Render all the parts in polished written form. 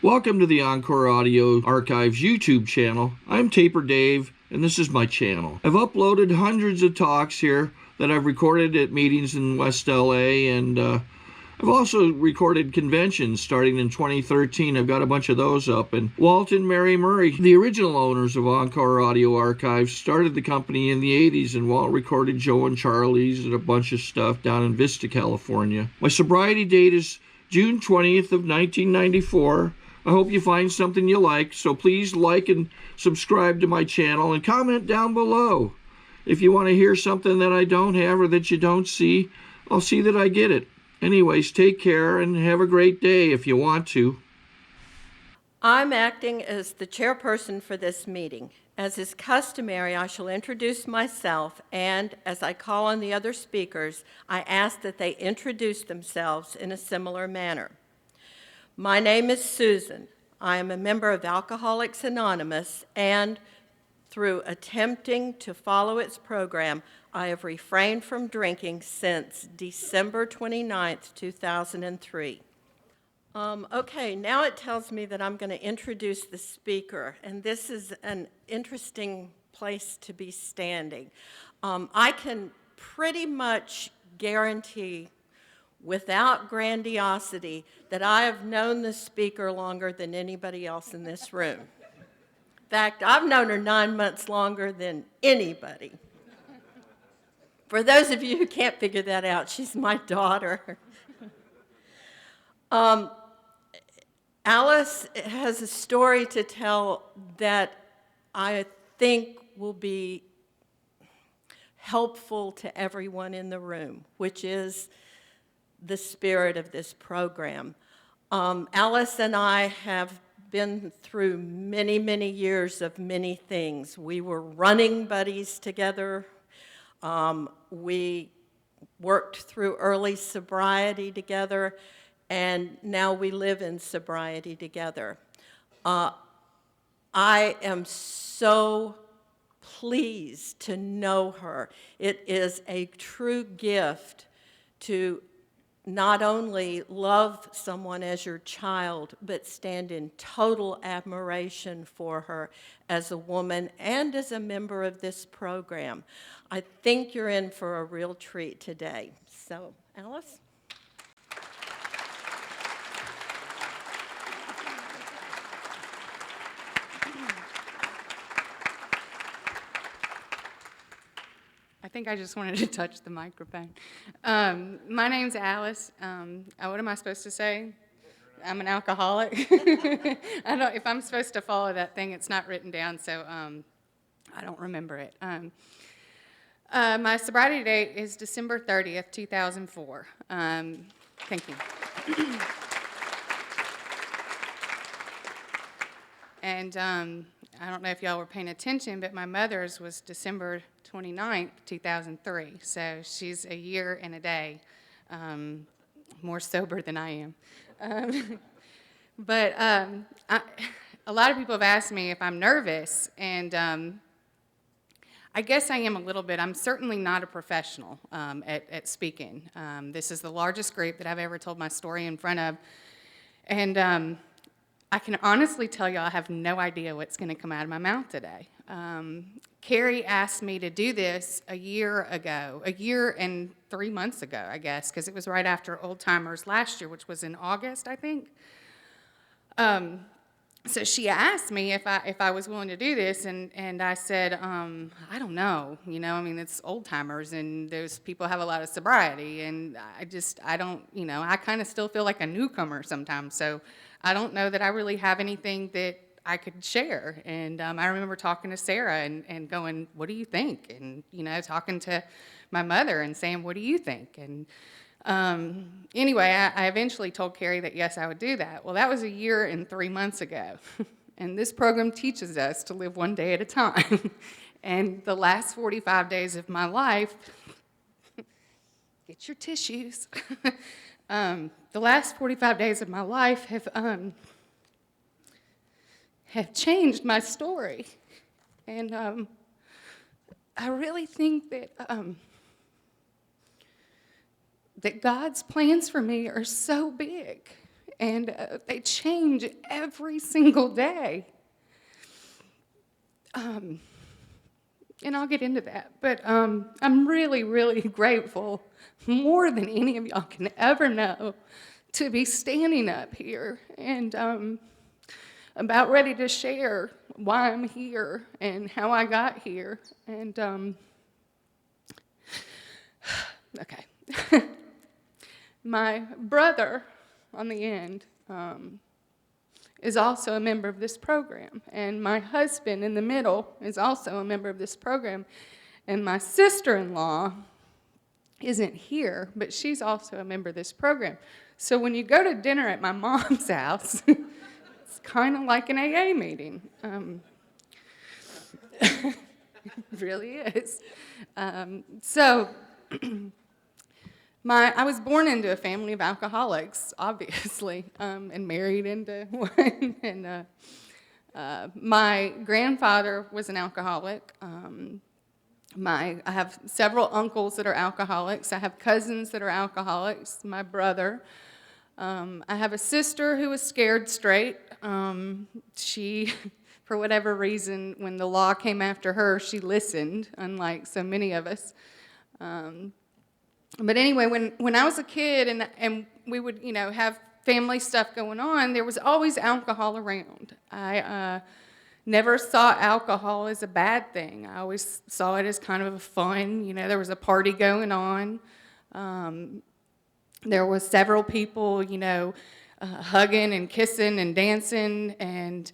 Welcome to the Encore Audio Archives YouTube channel. I'm Taper Dave, and this is my channel. I've uploaded hundreds of talks here that I've recorded at meetings in West LA, and I've also recorded conventions starting in 2013. I've got a bunch of those up. And Walt and Mary Murray, the original owners of Encore Audio Archives, started the company in the 80s, and Walt recorded Joe and Charlie's and a bunch of stuff down in Vista, California. My sobriety date is June 20th of 1994. I hope you find something you like, so please like and subscribe to my channel and comment down below. If you want to hear something that I don't have or that you don't see, I'll see that I get it. Anyways, take care and have a great day if you want to. I'm acting as the chairperson for this meeting. As is customary, I shall introduce myself, and as I call on the other speakers, I ask that they introduce themselves in a similar manner. My name is Susan. I am a member of Alcoholics Anonymous, and through attempting to follow its program, I have refrained from drinking since December 29th, 2003. Okay, now it tells me that I'm going to introduce the speaker, and this is an interesting place to be standing. I can pretty much guarantee without grandiosity that I have known the speaker longer than anybody else in this room. In fact, I've known her 9 months longer than anybody. For those of you who can't figure that out, she's my daughter. Alice has a story to tell that I think will be helpful to everyone in the room, which is the spirit of this program. Alice and I have been through many, many years of many things. We were running buddies together. We worked through early sobriety together, and now we live in sobriety together. I am so pleased to know her. It is a true gift to not only love someone as your child, but stand in total admiration for her as a woman and as a member of this program. I think you're in for a real treat today. So, Alice? I think I just wanted to touch the microphone. My name's Alice. What am I supposed to say? I'm an alcoholic. If I'm supposed to follow that thing, it's not written down, so I don't remember it. My sobriety date is December 30th, 2004. Thank you. And I don't know if y'all were paying attention, but my mother's was December 29th, 2003. So she's a year and a day more sober than I am. A lot of people have asked me if I'm nervous, and I guess I am a little bit. I'm certainly not a professional at speaking. This is the largest group that I've ever told my story in front of, and I can honestly tell you I have no idea what's going to come out of my mouth today. Carrie asked me to do this a year and 3 months ago, I guess, because it was right after Old Timers last year, which was in August, I think. So she asked me if I was willing to do this, and I said, I don't know. It's Old Timers, and those people have a lot of sobriety, and I don't, I kind of still feel like a newcomer sometimes, so I don't know that I really have anything that I could share. And I remember talking to Sarah and going, what do you think? And, talking to my mother and saying, what do you think? And anyway, I eventually told Carrie that, yes, I would do that. Well, that was a year and 3 months ago. And this program teaches us to live one day at a time. And the last 45 days of my life, get your tissues. The last 45 days of my life have changed my story. And I really think that God's plans for me are so big, And they change every single day. And I'll get into that, but I'm really, really grateful, more than any of y'all can ever know, to be standing up here and about ready to share why I'm here and how I got here. And okay. My brother on the end is also a member of this program, and my husband in the middle is also a member of this program, and my sister-in-law isn't here, but she's also a member of this program. So when you go to dinner at my mom's house, it's kind of like an AA meeting. It really is. I was born into a family of alcoholics, obviously, and married into one. And my grandfather was an alcoholic. I have several uncles that are alcoholics. I have cousins that are alcoholics. My brother. I have a sister who was scared straight. She, for whatever reason, when the law came after her, she listened, unlike so many of us. But anyway, when I was a kid and we would, have family stuff going on, there was always alcohol around. I never saw alcohol as a bad thing. I always saw it as kind of a fun, there was a party going on. There was several people, hugging and kissing and dancing and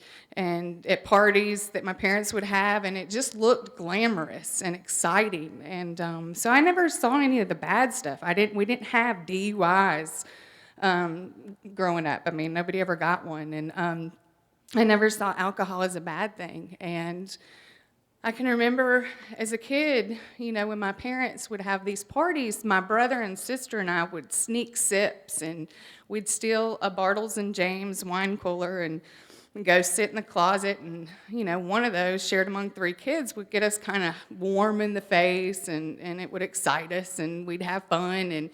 at parties that my parents would have, and it just looked glamorous and exciting. And so I never saw any of the bad stuff. We didn't have DUIs growing up. I mean, nobody ever got one, and I never saw alcohol as a bad thing. And I can remember as a kid, when my parents would have these parties, my brother and sister and I would sneak sips, and we'd steal a Bartles and James wine cooler and go sit in the closet, and, one of those shared among 3 kids would get us kind of warm in the face, and it would excite us, and we'd have fun.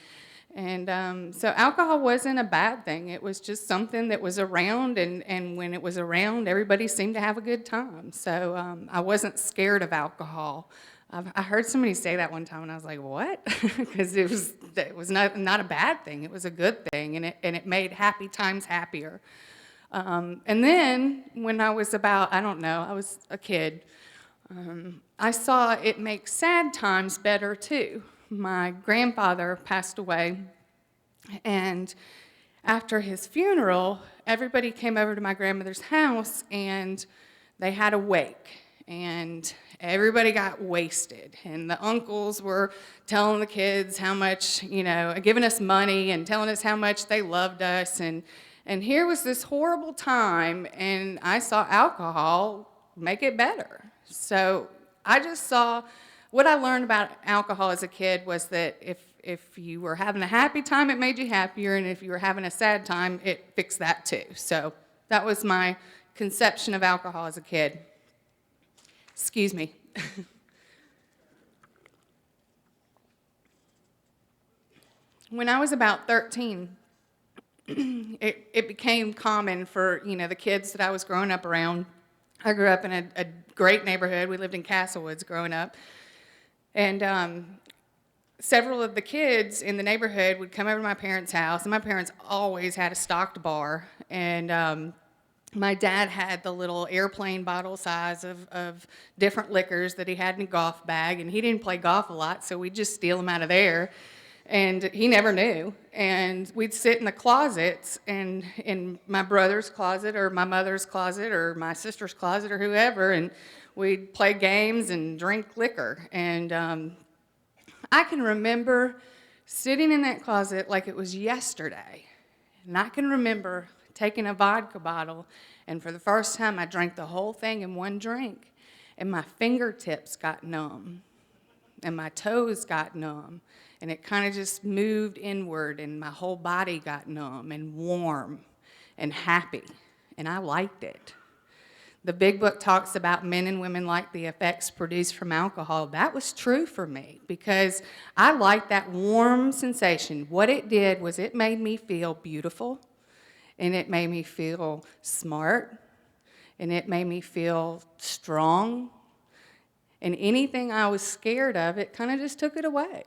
And so alcohol wasn't a bad thing. It was just something that was around, and when it was around, everybody seemed to have a good time. So I wasn't scared of alcohol. I heard somebody say that one time, and I was like, what? Because it was not a bad thing. It was a good thing, and it made happy times happier. And then when I was about, I was a kid, I saw it make sad times better too. My grandfather passed away, and after his funeral, everybody came over to my grandmother's house, and they had a wake, and everybody got wasted, and the uncles were telling the kids how much, giving us money and telling us how much they loved us, and here was this horrible time, and I saw alcohol make it better. So I just saw, what I learned about alcohol as a kid was that if you were having a happy time, it made you happier, and if you were having a sad time, it fixed that too. So that was my conception of alcohol as a kid. Excuse me. When I was about 13, it became common for, the kids that I was growing up around. I grew up in a great neighborhood. We lived in Castlewoods growing up. And several of the kids in the neighborhood would come over to my parents' house, and my parents always had a stocked bar. And my dad had the little airplane bottle size of different liquors that he had in a golf bag, and he didn't play golf a lot, so we'd just steal them out of there. And he never knew. And we'd sit in the closets, and in my brother's closet or my mother's closet or my sister's closet or whoever, and we'd play games and drink liquor. And I can remember sitting in that closet like it was yesterday. And I can remember taking a vodka bottle, and for the first time I drank the whole thing in one drink, and my fingertips got numb, and my toes got numb, and it kind of just moved inward, and my whole body got numb and warm and happy, and I liked it. The big book talks about men and women like the effects produced from alcohol. That was true for me, because I liked that warm sensation. What it did was it made me feel beautiful. and it made me feel smart, and it made me feel strong. And anything I was scared of, it kind of just took it away.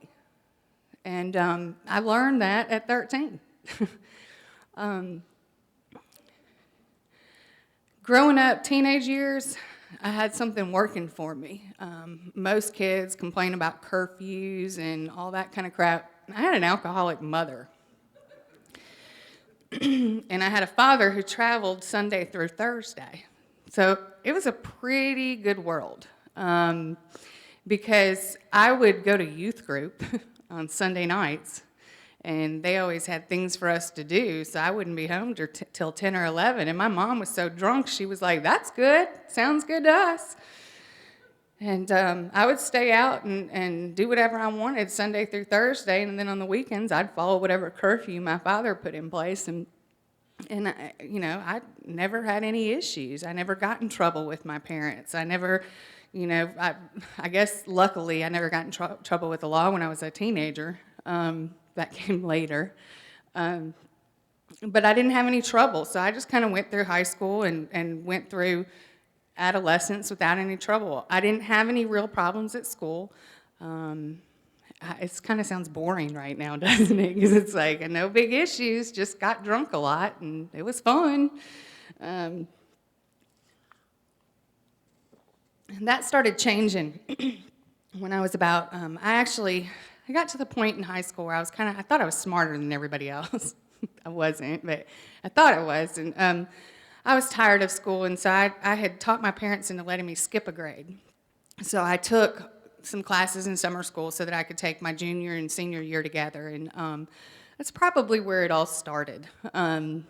And I learned that at 13. Growing up, teenage years, I had something working for me. Most kids complain about curfews and all that kind of crap. I had an alcoholic mother. And I had a father who traveled Sunday through Thursday. So it was a pretty good world. Because I would go to youth group on Sunday nights, and they always had things for us to do, so I wouldn't be home till 10 or 11, and my mom was so drunk, she was like, "That's good, sounds good to us." And I would stay out and do whatever I wanted Sunday through Thursday, and then on the weekends, I'd follow whatever curfew my father put in place, and I never had any issues. I never got in trouble with my parents. I never, I guess luckily I never got in trouble with the law when I was a teenager. That came later. But I didn't have any trouble, so I just kind of went through high school and went through adolescence without any trouble. I didn't have any real problems at school. It kind of sounds boring right now, doesn't it? Because it's like, no big issues, just got drunk a lot, and it was fun. And that started changing when I was about, I got to the point in high school where I thought I was smarter than everybody else. I wasn't, but I thought I was. And I was tired of school, and so I had talked my parents into letting me skip a grade. So I took some classes in summer school so that I could take my junior and senior year together, and that's probably where it all started. Because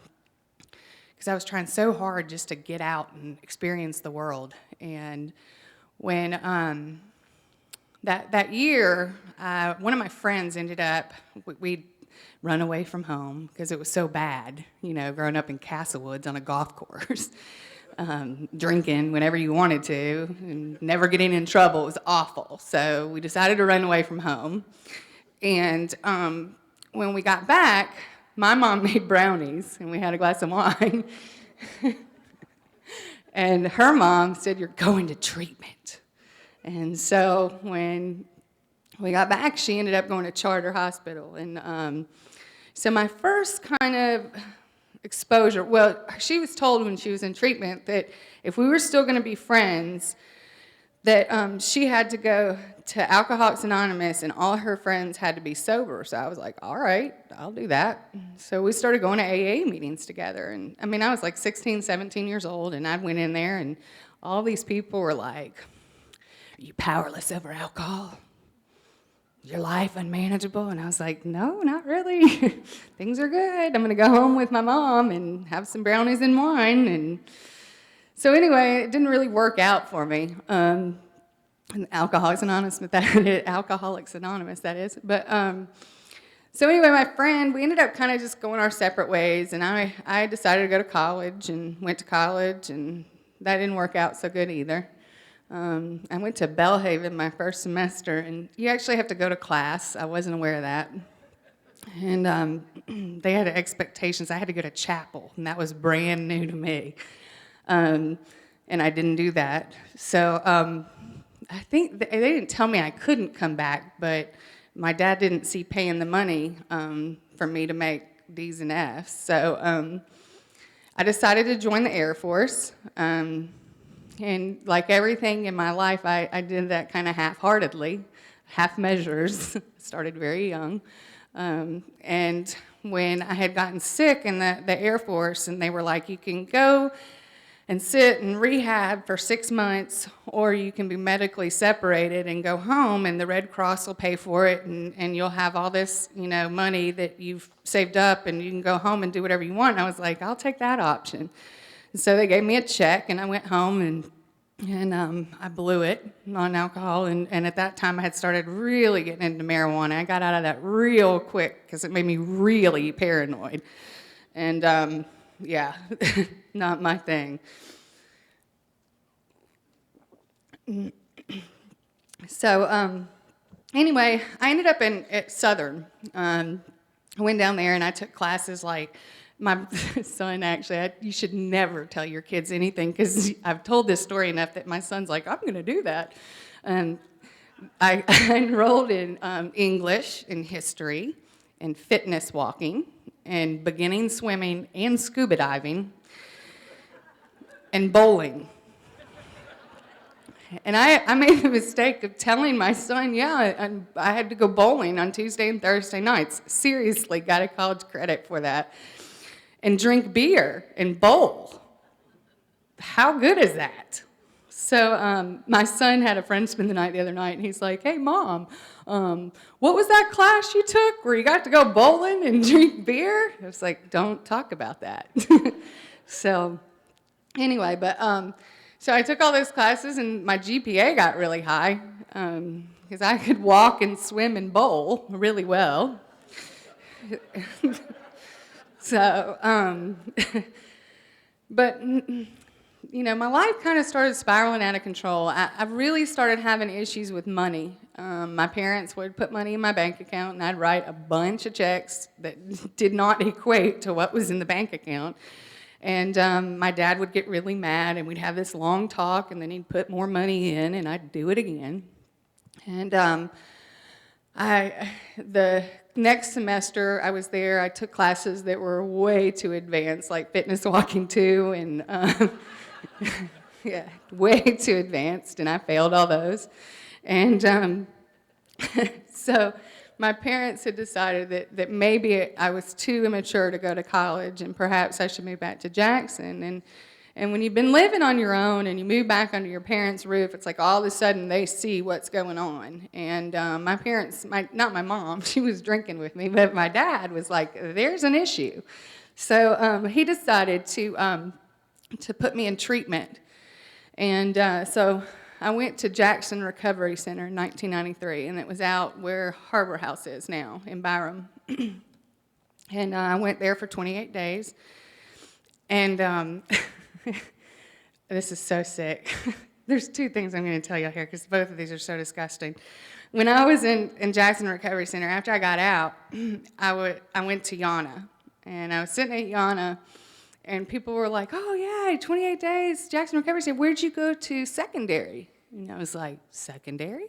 I was trying so hard just to get out and experience the world. And when that year, one of my friends ended up, we'd run away from home because it was so bad, growing up in Castlewoods on a golf course, drinking whenever you wanted to, and never getting in trouble. It was awful. So we decided to run away from home. And when we got back, my mom made brownies, and we had a glass of wine. And her mom said, "You're going to treatment." And so when we got back, she ended up going to Charter Hospital. And so my first kind of exposure, well, she was told when she was in treatment that if we were still going to be friends, that she had to go to Alcoholics Anonymous, and all her friends had to be sober. So I was like, all right, I'll do that. So we started going to AA meetings together. And I was like 16, 17 years old, and I went in there, and all these people were like, "Are you powerless over alcohol? Your life unmanageable?" And I was like, "No, not really. Things are good. I'm going to go home with my mom and have some brownies and wine." And so anyway, it didn't really work out for me. Alcoholics Anonymous, that is. But so anyway, my friend, we ended up kind of just going our separate ways, and I decided to go to college and went to college, and that didn't work out so good either. I went to Belhaven my first semester, and you actually have to go to class. I wasn't aware of that. And they had expectations. I had to go to chapel, and that was brand new to me. And I didn't do that. So I think they didn't tell me I couldn't come back, but my dad didn't see paying the money for me to make D's and F's. So I decided to join the Air Force. And like everything in my life, I did that kind of half-heartedly, half measures. Started very young. And when I had gotten sick in the Air Force, and they were like, "You can go and sit in rehab for 6 months, or you can be medically separated and go home, and the Red Cross will pay for it, and you'll have all this, money that you've saved up, and you can go home and do whatever you want." And I was like, "I'll take that option." And so they gave me a check, and I went home, and I blew it on alcohol. And at that time, I had started really getting into marijuana. I got out of that real quick because it made me really paranoid. And yeah, not my thing. So anyway, I ended up at Southern. I went down there, and I took classes like my son, actually, you should never tell your kids anything, because I've told this story enough that my son's like, I'm going to do that. I enrolled in English and history and fitness walking and beginning swimming and scuba diving and bowling. And I made the mistake of telling my son, I had to go bowling on Tuesday and Thursday nights. Seriously, got a college credit for that. And drink beer and bowl. How good is that? So my son had a friend spend the night the other night, and he's like, hey, Mom, what was that class you took where you got to go bowling and drink beer? I was like, don't talk about that. So anyway, so I took all those classes, and my GPA got really high because I could walk and swim and bowl really well. So, but, my life kind of started spiraling out of control. I really started having issues with money. My parents would put money in my bank account, and I'd write a bunch of checks that did not equate to what was in the bank account. And my dad would get really mad, and we'd have this long talk, and then he'd put more money in, and I'd do it again. And the next semester I was there, I took classes that were way too advanced, like fitness walking 2, and yeah, way too advanced, and I failed all those. And so my parents had decided that maybe I was too immature to go to college, and perhaps I should move back to Jackson. And when you've been living on your own and you move back under your parents' roof, it's like all of a sudden they see what's going on. And my parents, not my mom, she was drinking with me, but my dad was like, there's an issue. So he decided to put me in treatment. And so I went to Jackson Recovery Center in 1993, and it was out where Harbor House is now in Byram. And I went there for 28 days. And this is so sick. There's 2 things I'm going to tell you here, because both of these are so disgusting. When I was in Jackson Recovery Center, after I got out, I went to Yana. And I was sitting at Yana, and people were like, oh, yeah, 28 days, Jackson Recovery Center. Where'd you go to secondary? And I was like, secondary?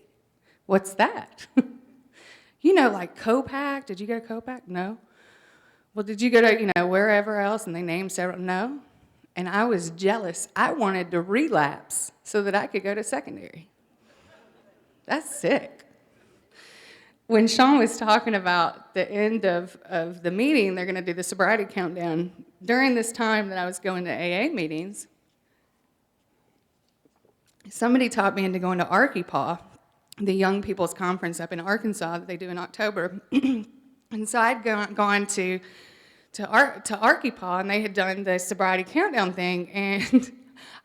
What's that? Like Copac. Did you go to Copac? No. Well, did you go to, wherever else? And they named several. No. And I was jealous. I wanted to relapse so that I could go to secondary. That's sick. When Sean was talking about the end of the meeting, they're going to do the sobriety countdown. During this time that I was going to AA meetings, somebody taught me into going to ARCIPAW, the Young People's Conference up in Arkansas that they do in October. And so I'd gone to ARCIPAW, and they had done the sobriety countdown thing, and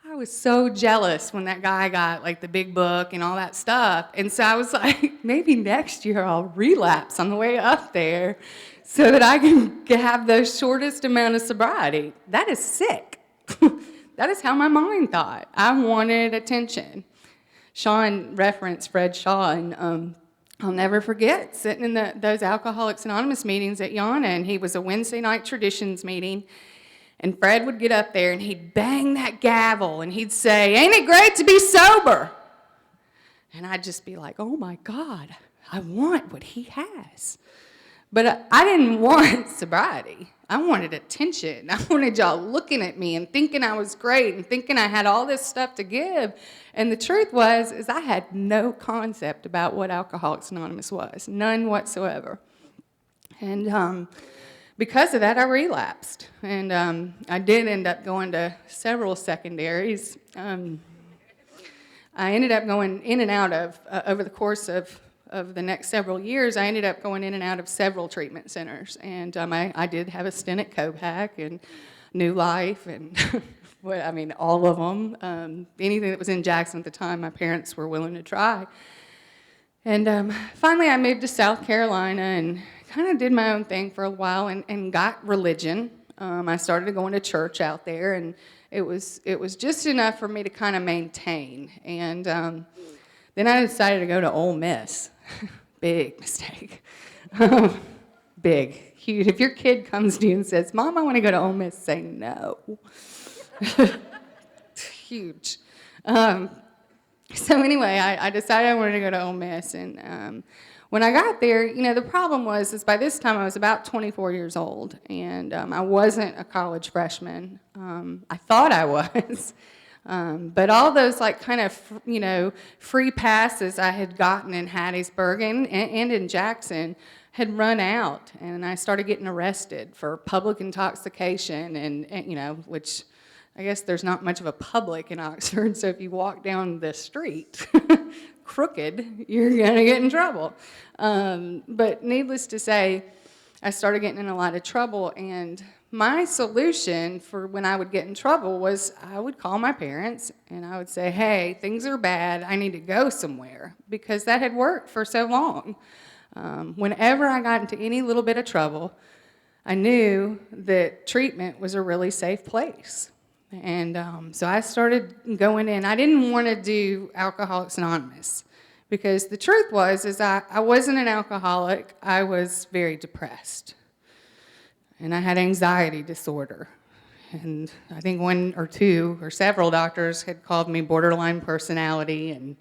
I was so jealous when that guy got like the big book and all that stuff. And so I was like, maybe next year I'll relapse on the way up there so that I can have the shortest amount of sobriety. That is sick. That is how my mind thought. I wanted attention. Sean referenced Fred Shaw, and I'll never forget sitting in those Alcoholics Anonymous meetings at Yana, and he was a Wednesday night traditions meeting, and Fred would get up there and he'd bang that gavel and he'd say, ain't it great to be sober? And I'd just be like, oh my God, I want what he has. But I didn't want sobriety. I wanted attention. I wanted y'all looking at me and thinking I was great and thinking I had all this stuff to give. And the truth is I had no concept about what Alcoholics Anonymous was, none whatsoever. And because of that, I relapsed. And I did end up going to several secondaries. I ended up going in and out of, over the course of the next several years, I ended up going in and out of several treatment centers. And I did have a stint at Copac and New Life and all of them. Anything that was in Jackson at the time, my parents were willing to try. And finally, I moved to South Carolina and kind of did my own thing for a while and got religion. I started going to church out there, and it was just enough for me to kind of maintain. And then I decided to go to Ole Miss. Big mistake. big, huge. If your kid comes to you and says, "Mom, I want to go to Ole Miss," say no. Huge. So anyway, I decided I wanted to go to Ole Miss, and when I got there, you know, the problem was is by this time I was about 24 years old, and I wasn't a college freshman. I thought I was, but all those like kind of you know free passes I had gotten in Hattiesburg and in Jackson had run out, and I started getting arrested for public intoxication, and you know which. I guess there's not much of a public in Oxford, so if you walk down the street crooked, you're going to get in trouble. But needless to say, I started getting in a lot of trouble, and my solution for when I would get in trouble was I would call my parents, and I would say, "Hey, things are bad, I need to go somewhere," because that had worked for so long. Whenever I got into any little bit of trouble, I knew that treatment was a really safe place. And so I started going in. I didn't want to do Alcoholics Anonymous because the truth was is I wasn't an alcoholic. I was very depressed. And I had anxiety disorder. And I think one or two or several doctors had called me borderline personality and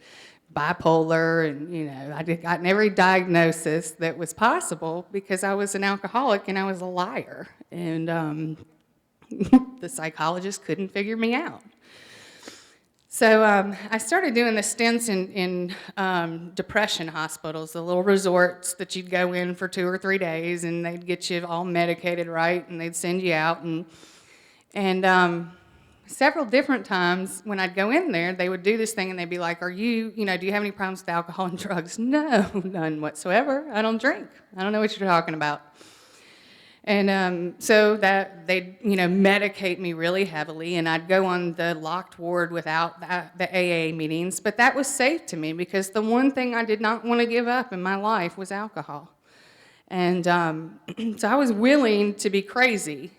bipolar. And, you know, I'd gotten every diagnosis that was possible because I was an alcoholic and I was a liar. And the psychologist couldn't figure me out. So I started doing the stints in depression hospitals, the little resorts that you'd go in for 2 or 3 days, and they'd get you all medicated right, and they'd send you out. And several different times when I'd go in there, they would do this thing, and they'd be like, do you have any problems with alcohol and drugs? No, none whatsoever. I don't drink. I don't know what you're talking about. And so that they'd, medicate me really heavily, and I'd go on the locked ward without the AA meetings. But that was safe to me because the one thing I did not want to give up in my life was alcohol. And so I was willing to be crazy,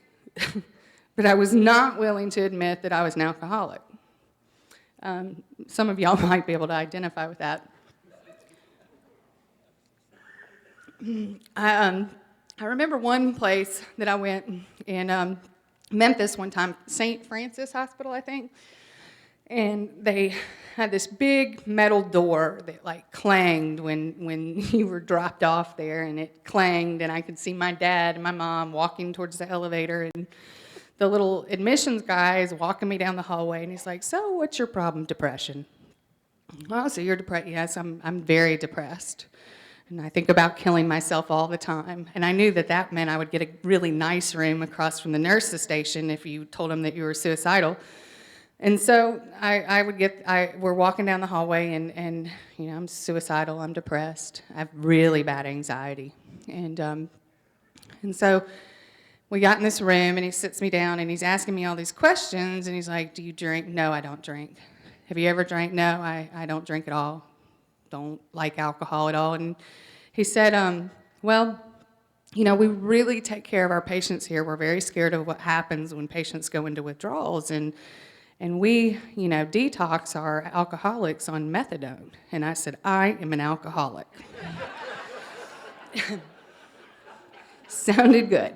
but I was not willing to admit that I was an alcoholic. Some of y'all might be able to identify with that. I remember one place that I went in Memphis one time, St. Francis Hospital, I think, and they had this big metal door that like clanged when you were dropped off there, and it clanged, and I could see my dad and my mom walking towards the elevator, and the little admissions guy is walking me down the hallway, and he's like, "So, what's your problem? Depression?" "Oh, so you're depressed?" "Yes, I'm very depressed. And I think about killing myself all the time." And I knew that meant I would get a really nice room across from the nurse's station if you told them that you were suicidal. And so we're walking down the hallway, and I'm suicidal, I'm depressed, I have really bad anxiety. And so we got in this room, and he sits me down, and he's asking me all these questions, and he's like, "Do you drink?" "No, I don't drink." "Have you ever drank?" "No, I don't drink at all. Don't like alcohol at all." And he said, "Well, we really take care of our patients here. We're very scared of what happens when patients go into withdrawals, and we, detox our alcoholics on methadone." And I said, "I am an alcoholic." Sounded good.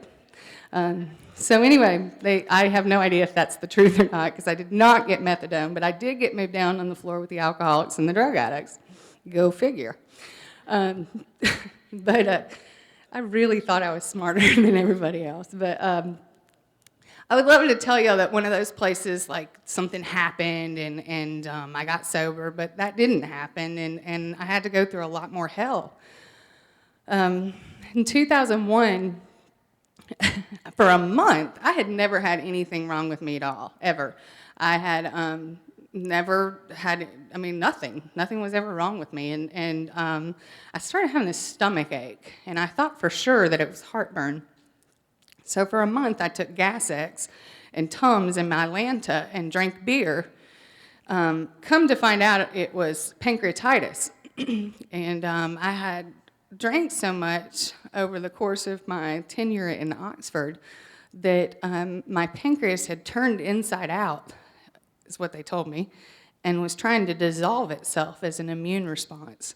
So anyway, I have no idea if that's the truth or not, because I did not get methadone, but I did get moved down on the floor with the alcoholics and the drug addicts. Go figure. But I really thought I was smarter than everybody else. But I would love to tell you that one of those places, like something happened and I got sober, but that didn't happen, and I had to go through a lot more hell. In 2001, for a month, I had never had anything wrong with me at all, ever. I had never had, nothing. Nothing was ever wrong with me. And I started having this stomach ache, and I thought for sure that it was heartburn. So for a month, I took Gas-X and Tums and Mylanta and drank beer. Come to find out, it was pancreatitis. And I had drank so much over the course of my tenure in Oxford that my pancreas had turned inside out, is what they told me, and was trying to dissolve itself as an immune response.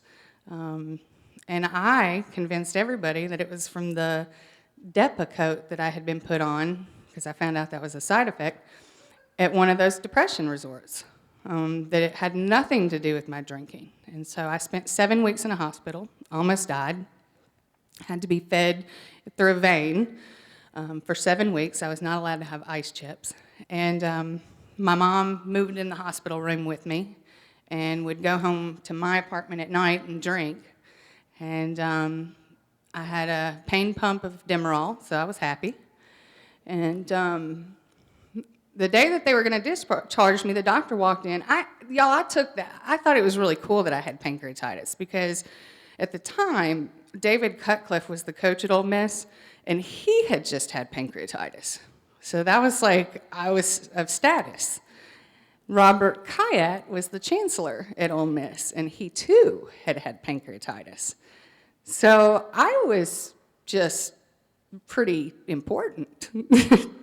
And I convinced everybody that it was from the Depakote that I had been put on, because I found out that was a side effect, at one of those depression resorts, that it had nothing to do with my drinking. And so I spent 7 weeks in a hospital, almost died, had to be fed through a vein for 7 weeks. I was not allowed to have ice chips. And my mom moved in the hospital room with me and would go home to my apartment at night and drink. And I had a pain pump of Demerol, so I was happy. And the day that they were going to discharge me, the doctor walked in. I took that. I thought it was really cool that I had pancreatitis, because at the time, David Cutcliffe was the coach at Ole Miss, and he had just had pancreatitis. So that was like, I was of status. Robert Kayat was the chancellor at Ole Miss, and he too had had pancreatitis. So I was just pretty important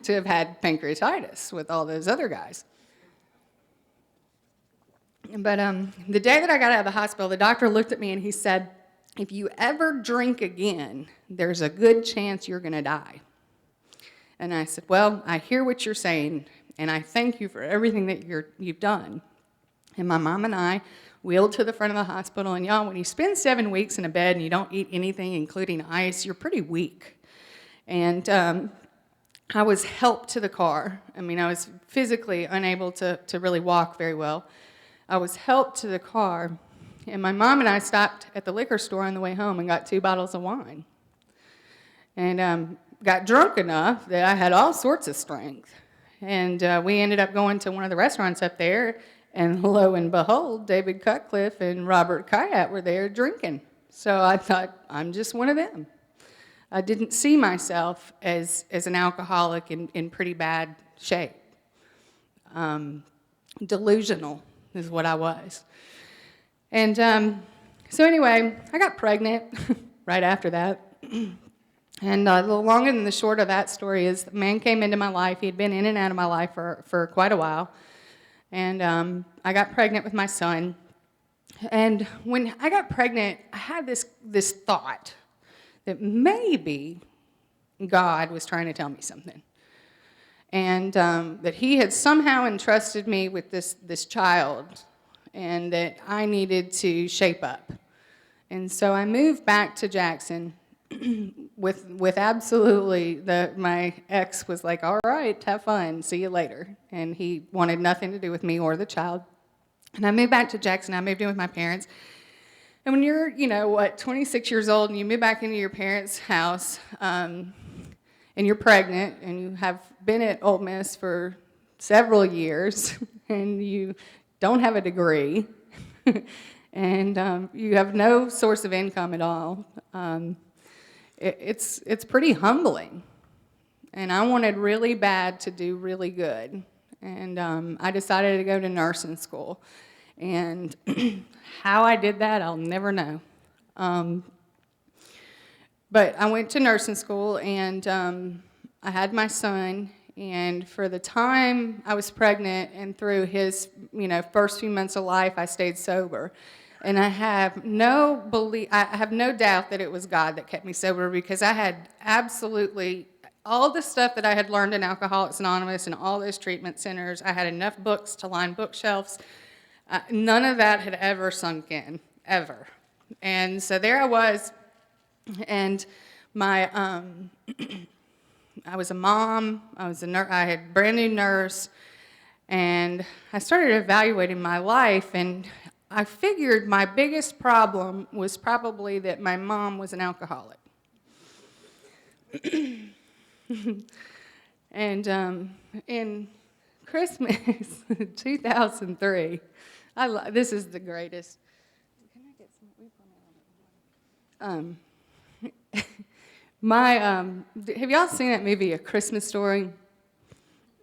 to have had pancreatitis with all those other guys. But the day that I got out of the hospital, the doctor looked at me and he said, "If you ever drink again, there's a good chance you're going to die." And I said, "Well, I hear what you're saying, and I thank you for everything that you've done." And my mom and I wheeled to the front of the hospital, and y'all, when you spend 7 weeks in a bed and you don't eat anything, including ice, you're pretty weak. And I was helped to the car. I mean, I was physically unable to really walk very well. I was helped to the car, and my mom and I stopped at the liquor store on the way home and got 2 bottles of wine. And got drunk enough that I had all sorts of strength. And we ended up going to one of the restaurants up there, and lo and behold, David Cutcliffe and Robert Kayat were there drinking. So I thought, I'm just one of them. I didn't see myself as an alcoholic in pretty bad shape. Delusional is what I was. And so anyway, I got pregnant right after that. And the long and the short of that story is, the man came into my life. He had been in and out of my life for quite a while. And I got pregnant with my son. And when I got pregnant, I had this thought that maybe God was trying to tell me something. And that he had somehow entrusted me with this child, and that I needed to shape up. And so I moved back to Jackson with absolutely, my ex was like, "All right, have fun, see you later." And he wanted nothing to do with me or the child. And I moved back to Jackson. I moved in with my parents. And when you're, 26 years old, and you move back into your parents' house, and you're pregnant, and you have been at Ole Miss for several years, and you don't have a degree, and you have no source of income at all, it's pretty humbling. And I wanted really bad to do really good. And I decided to go to nursing school. And how I did that, I'll never know. But I went to nursing school, and I had my son. And for the time I was pregnant and through his, first few months of life, I stayed sober. And I have no doubt that it was God that kept me sober, because I had absolutely all the stuff that I had learned in Alcoholics Anonymous and all those treatment centers. I had enough books to line bookshelves. None of that had ever sunk in, ever. And so there I was, and my I was a mom. I was I had a brand new nurse, and I started evaluating my life, and I figured my biggest problem was probably that my mom was an alcoholic. And in Christmas 2003, this is the greatest. Can I get some? Have y'all seen that movie, A Christmas Story?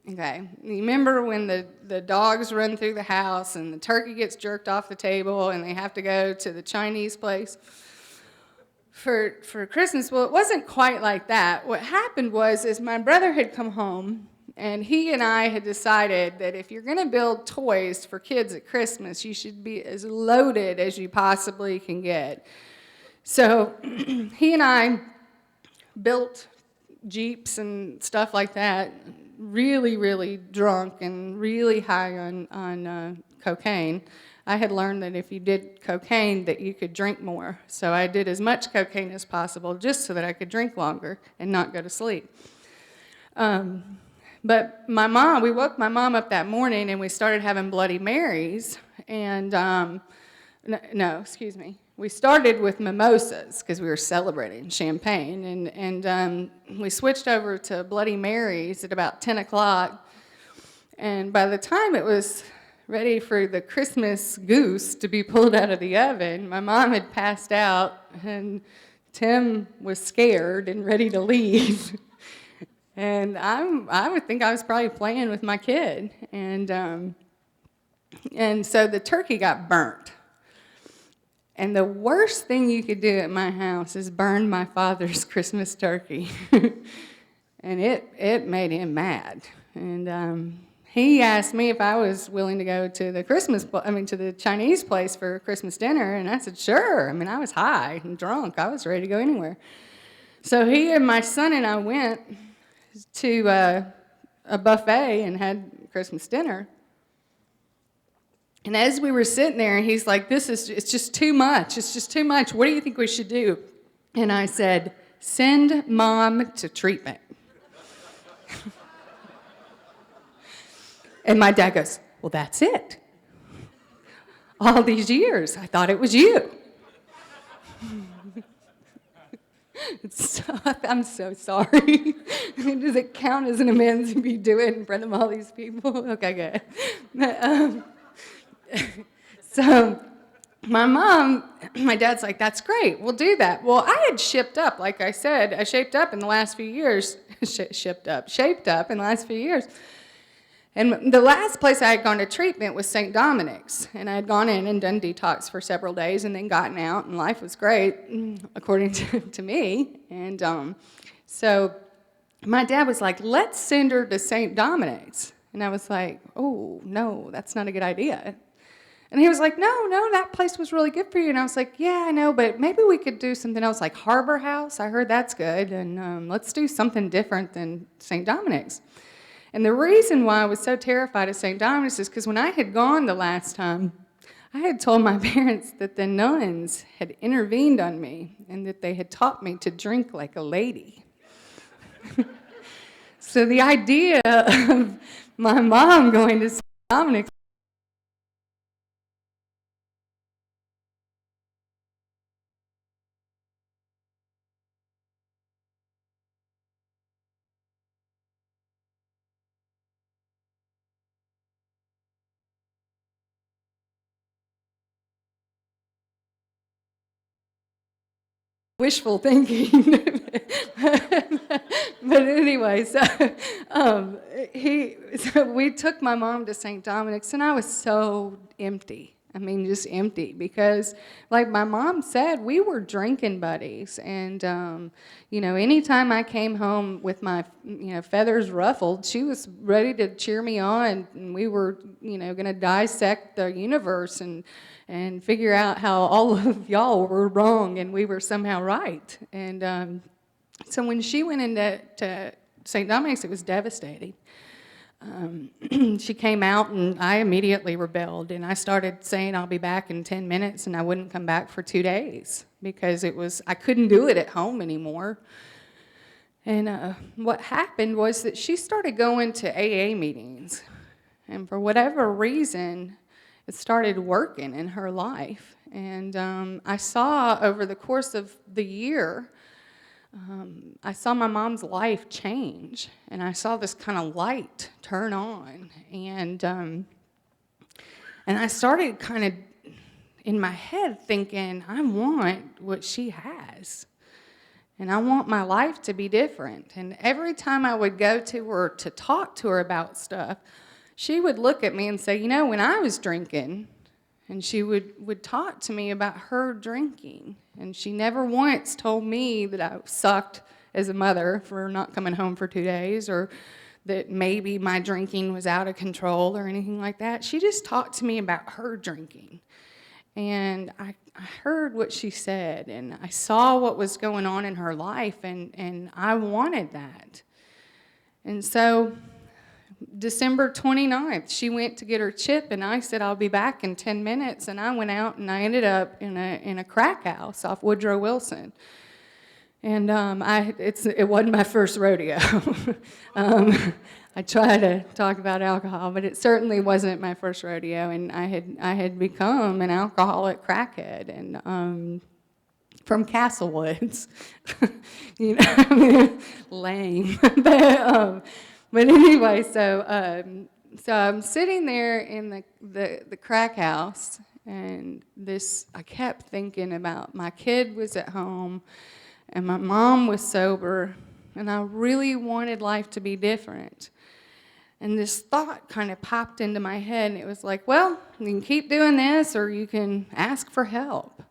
Okay, you remember when the dogs run through the house and the turkey gets jerked off the table and they have to go to the Chinese place for Christmas? Well, it wasn't quite like that. What happened is my brother had come home, and he and I had decided that if you're going to build toys for kids at Christmas, you should be as loaded as you possibly can get. So he and I built Jeeps and stuff like that, really, really drunk and really high on cocaine. I had learned that if you did cocaine that you could drink more. So I did as much cocaine as possible just so that I could drink longer and not go to sleep. But we woke my mom up that morning and we started having Bloody Marys. And, we started with mimosas because we were celebrating champagne. And we switched over to Bloody Marys at about 10 o'clock. And by the time it was ready for the Christmas goose to be pulled out of the oven, my mom had passed out and Tim was scared and ready to leave. And I would think I was probably playing with my kid. And so the turkey got burnt. And the worst thing you could do at my house is burn my father's Christmas turkey. And it made him mad. And he asked me if I was willing to go to the Chinese place for Christmas dinner. And I said, sure. I mean, I was high and drunk. I was ready to go anywhere. So he and my son and I went to a buffet and had Christmas dinner. And as we were sitting there, he's like, it's just too much. It's just too much. What do you think we should do? And I said, send Mom to treatment. And my dad goes, well, that's it. All these years, I thought it was you. I'm so sorry. Does it count as an amends if you do it in front of all these people? Okay, good. But, so my dad's like, that's great, we'll do that. Well, I had shaped up, like I said, I shaped up in the last few years. Shaped up in the last few years. And the last place I had gone to treatment was St. Dominic's. And I had gone in and done detox for several days and then gotten out, and life was great, according to me. And so my dad was like, let's send her to St. Dominic's. And I was like, oh, no, that's not a good idea. And he was like, no, that place was really good for you. And I was like, yeah, I know, but maybe we could do something else like Harbor House. I heard that's good. And let's do something different than St. Dominic's. And the reason why I was so terrified of St. Dominic's is because when I had gone the last time, I had told my parents that the nuns had intervened on me and that they had taught me to drink like a lady. So the idea of my mom going to St. Dominic's wishful thinking. But anyway, so we took my mom to St. Dominic's, and I was so empty. I mean, just empty, because like my mom said, we were drinking buddies. And, anytime I came home with my, feathers ruffled, she was ready to cheer me on. And we were, going to dissect the universe and figure out how all of y'all were wrong and we were somehow right. And so when she went into St. Dominic's, it was devastating. She came out and I immediately rebelled, and I started saying I'll be back in 10 minutes, and I wouldn't come back for 2 days because I couldn't do it at home anymore. And what happened was that she started going to AA meetings, and for whatever reason, it started working in her life. And I saw over the course of the year, I saw my mom's life change, and I saw this kind of light turn on, and I started kind of in my head thinking, I want what she has, and I want my life to be different. And every time I would go to her to talk to her about stuff, she would look at me and say, when I was drinking, and she would talk to me about her drinking. And she never once told me that I sucked as a mother for not coming home for 2 days, or that maybe my drinking was out of control or anything like that. She just talked to me about her drinking. And I heard what she said, and I saw what was going on in her life, and I wanted that. And so December 29th, she went to get her chip, and I said, I'll be back in 10 minutes. And I went out, and I ended up in a crack house off Woodrow Wilson. And it wasn't my first rodeo. I try to talk about alcohol, but it certainly wasn't my first rodeo. And I had become an alcoholic crackhead, and from Castlewoods, you know, I mean, lame. But anyway, so I'm sitting there in the crack house, and I kept thinking about my kid was at home, and my mom was sober, and I really wanted life to be different. And this thought kind of popped into my head, and it was like, well, you can keep doing this, or you can ask for help.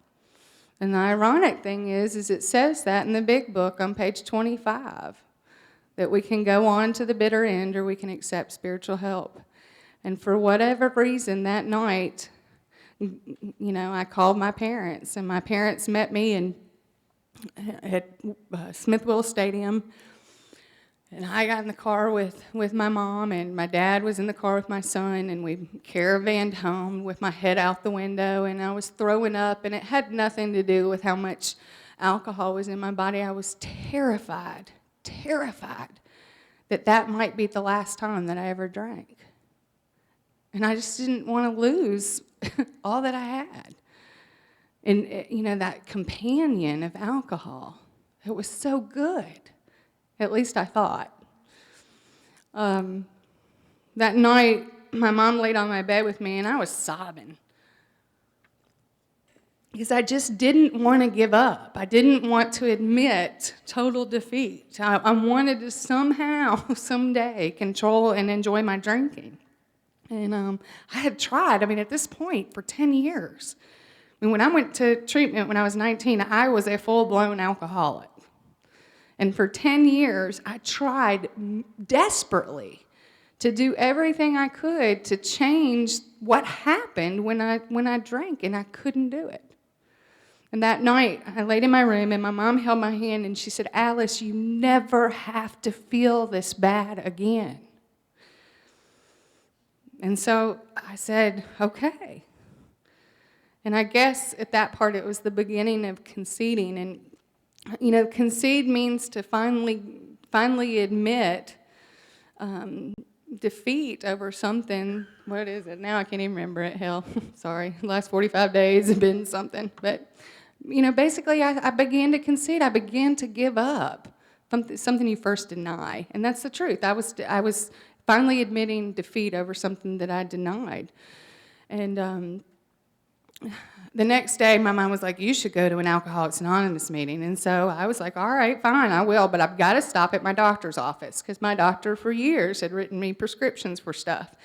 And the ironic thing is it says that in the big book on page 25, that we can go on to the bitter end, or we can accept spiritual help. And for whatever reason, that night, you know, I called my parents, and my parents met me at Smithville Stadium. And I got in the car with my mom, and my dad was in the car with my son, and we caravanned home with my head out the window, and I was throwing up, and it had nothing to do with how much alcohol was in my body. I was terrified that might be the last time that I ever drank. And I just didn't want to lose all that I had. And, you know, that companion of alcohol, it was so good. At least I thought. That night, my mom laid on my bed with me, and I was sobbing. Because I just didn't want to give up. I didn't want to admit total defeat. I wanted to somehow, someday, control and enjoy my drinking. And I had tried, at this point, for 10 years. When I went to treatment when I was 19, I was a full-blown alcoholic. And for 10 years, I tried desperately to do everything I could to change what happened when I drank, and I couldn't do it. And that night, I laid in my room, and my mom held my hand, and she said, "Alice, you never have to feel this bad again." And so I said, okay. And I guess at that part, it was the beginning of conceding. And, you know, concede means to finally admit defeat over something. What is it? Now I can't even remember it. Hell, sorry. The last 45 days have been something. But, you know, basically I began to concede. I began to give up something you first deny. And that's the truth. I was finally admitting defeat over something that I denied. And the next day, my mom was like, "You should go to an Alcoholics Anonymous meeting." And so I was like, all right, fine, I will, but I've got to stop at my doctor's office, because my doctor for years had written me prescriptions for stuff.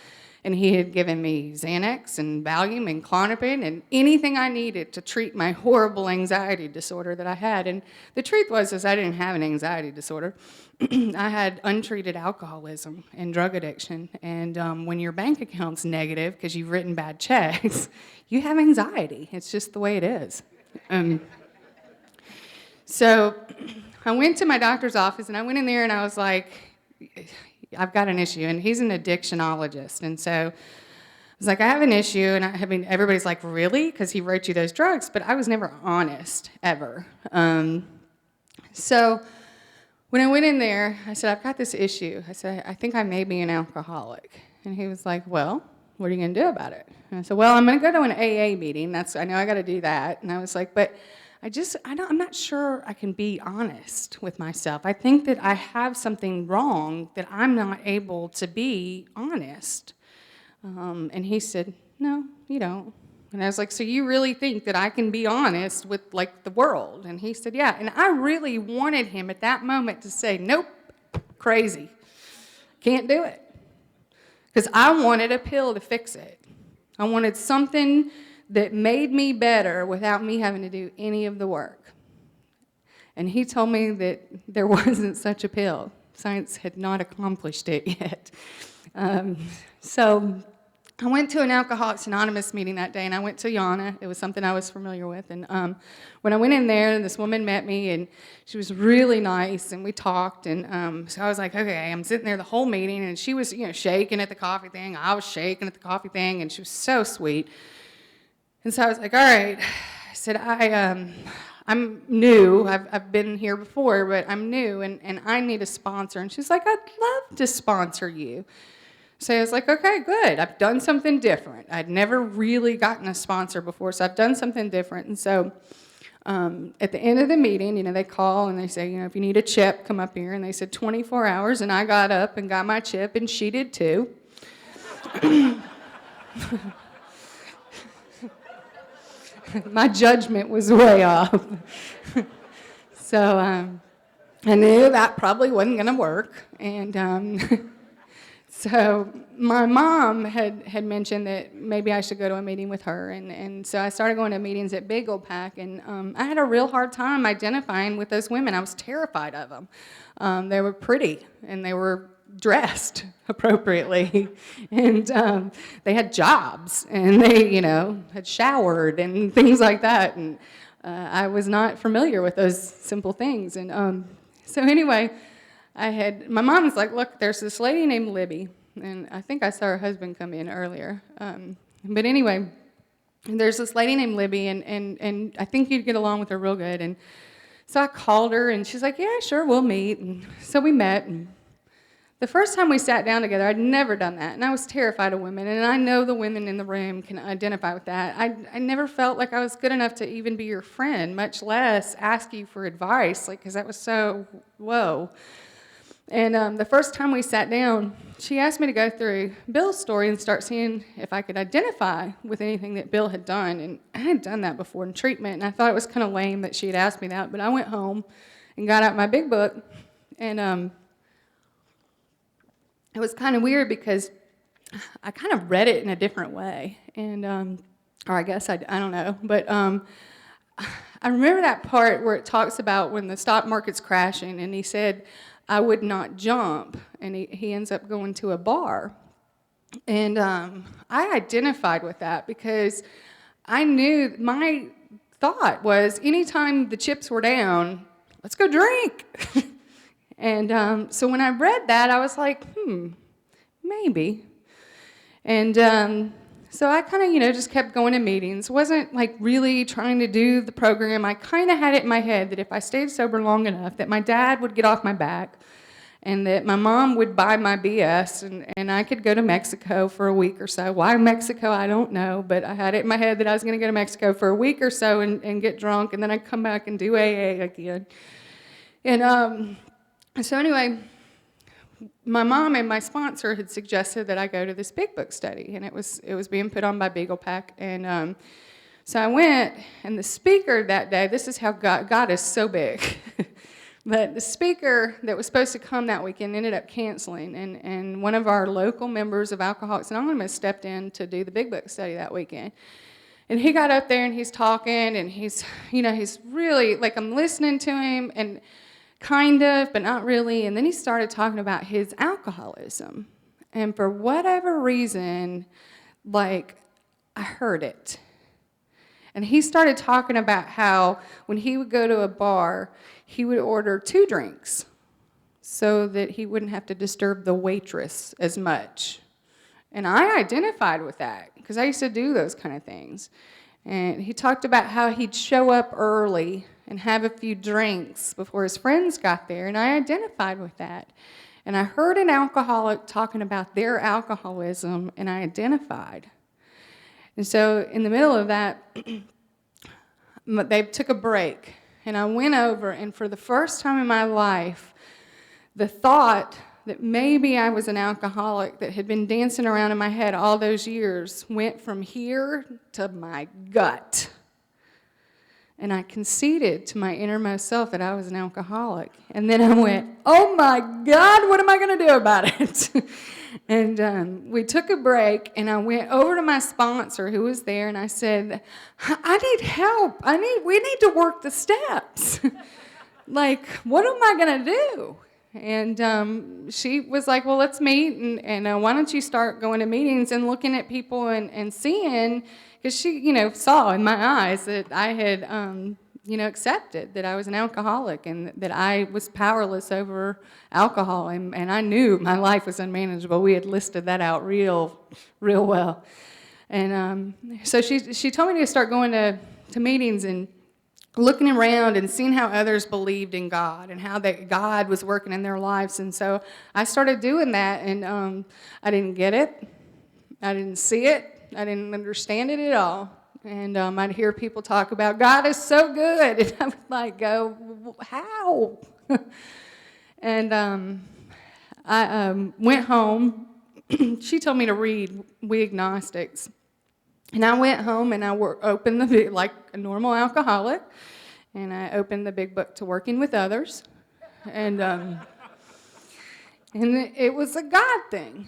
And he had given me Xanax and Valium and Klonopin and anything I needed to treat my horrible anxiety disorder that I had. And the truth was I didn't have an anxiety disorder. I had untreated alcoholism and drug addiction. And when your bank account's negative because you've written bad checks, you have anxiety. It's just the way it is. So I went to my doctor's office, and I went in there, and I was like, I've got an issue. And he's an addictionologist. And so I was like, I have an issue. And everybody's like, really? Because he wrote you those drugs. But I was never honest, ever. So when I went in there, I said, I've got this issue. I said, I think I may be an alcoholic. And he was like, well, what are you going to do about it? And I said, well, I'm going to go to an AA meeting. I know I got to do that. And I was like, but I'm not sure I can be honest with myself. I think that I have something wrong that I'm not able to be honest. And he said, no, you don't. And I was like, so you really think that I can be honest with, like, the world? And he said, yeah. And I really wanted him at that moment to say, nope, crazy. Can't do it. Because I wanted a pill to fix it. I wanted something that made me better without me having to do any of the work. And he told me that there wasn't such a pill. Science had not accomplished it yet. So I went to an Alcoholics Anonymous meeting that day, and I went to Yana. It was something I was familiar with. And when I went in there, this woman met me, and she was really nice, and we talked. And so I was like, okay, I'm sitting there the whole meeting, and she was, shaking at the coffee thing. I was shaking at the coffee thing, and she was so sweet. And so I was like, all right. I said, I'm new. I've been here before, but I'm new, and I need a sponsor. And she's like, I'd love to sponsor you. So I was like, okay, good. I've done something different. I'd never really gotten a sponsor before, so I've done something different. And so at the end of the meeting, they call and they say, if you need a chip, come up here. And they said 24 hours, and I got up and got my chip, and she did too. My judgment was way off. So I knew that probably wasn't going to work. And so my mom had mentioned that maybe I should go to a meeting with her. And so I started going to meetings at Big Old Pack. And I had a real hard time identifying with those women. I was terrified of them. They were pretty, and they were dressed appropriately, and they had jobs, and they, had showered and things like that, and I was not familiar with those simple things. And so anyway, my mom was like, look, there's this lady named Libby, and I think I saw her husband come in earlier, but anyway, there's this lady named Libby, and I think you'd get along with her real good. And so I called her, and she's like, yeah, sure, we'll meet. And so we met, and the first time we sat down together, I'd never done that, and I was terrified of women, and I know the women in the room can identify with that. I never felt like I was good enough to even be your friend, much less ask you for advice, because that was so, whoa. And the first time we sat down, she asked me to go through Bill's story and start seeing if I could identify with anything that Bill had done, and I had done that before in treatment, and I thought it was kind of lame that she had asked me that, but I went home and got out my big book, and it was kind of weird because I kind of read it in a different way, and or I guess I don't know, but I remember that part where it talks about when the stock market's crashing, and he said, I would not jump, and he ends up going to a bar, and I identified with that because I knew my thought was anytime the chips were down, let's go drink. And so when I read that, I was like, maybe. And so I kind of, just kept going to meetings. Wasn't like really trying to do the program. I kind of had it in my head that if I stayed sober long enough, that my dad would get off my back, and that my mom would buy my BS, and I could go to Mexico for a week or so. Why Mexico, I don't know, but I had it in my head that I was going to go to Mexico for a week or so and get drunk, and then I'd come back and do AA again. And so anyway, my mom and my sponsor had suggested that I go to this big book study, and it was being put on by Beagle Pack. And so I went, and the speaker that day, this is how God is so big. But the speaker that was supposed to come that weekend ended up canceling, and one of our local members of Alcoholics Anonymous stepped in to do the big book study that weekend. And he got up there, and he's talking, and he's really, like, I'm listening to him, and kind of, but not really. And then he started talking about his alcoholism. And for whatever reason, I heard it. And he started talking about how when he would go to a bar, he would order 2 drinks so that he wouldn't have to disturb the waitress as much. And I identified with that because I used to do those kind of things. And he talked about how he'd show up early and have a few drinks before his friends got there, and I identified with that. And I heard an alcoholic talking about their alcoholism, and I identified. And so in the middle of that, they took a break, and I went over, and for the first time in my life, the thought that maybe I was an alcoholic that had been dancing around in my head all those years went from here to my gut. And I conceded to my innermost self that I was an alcoholic. And then I went, oh my God, what am I going to do about it? And we took a break, and I went over to my sponsor who was there, and I said, I need help. We need to work the steps. What am I going to do? And she was like, well, let's meet, and why don't you start going to meetings and looking at people and seeing, because she, saw in my eyes that I had, accepted that I was an alcoholic and that I was powerless over alcohol, and I knew my life was unmanageable. We had listed that out real well. And so she told me to start going to meetings and looking around and seeing how others believed in God and how that God was working in their lives. And so I started doing that, and I didn't get it. I didn't see it. I didn't understand it at all. And I'd hear people talk about, God is so good. And I would like go, how? And I went home. She told me to read We Agnostics. And I went home and I opened the big, like a normal alcoholic, and I opened the big book to Working with Others. And it was a God thing,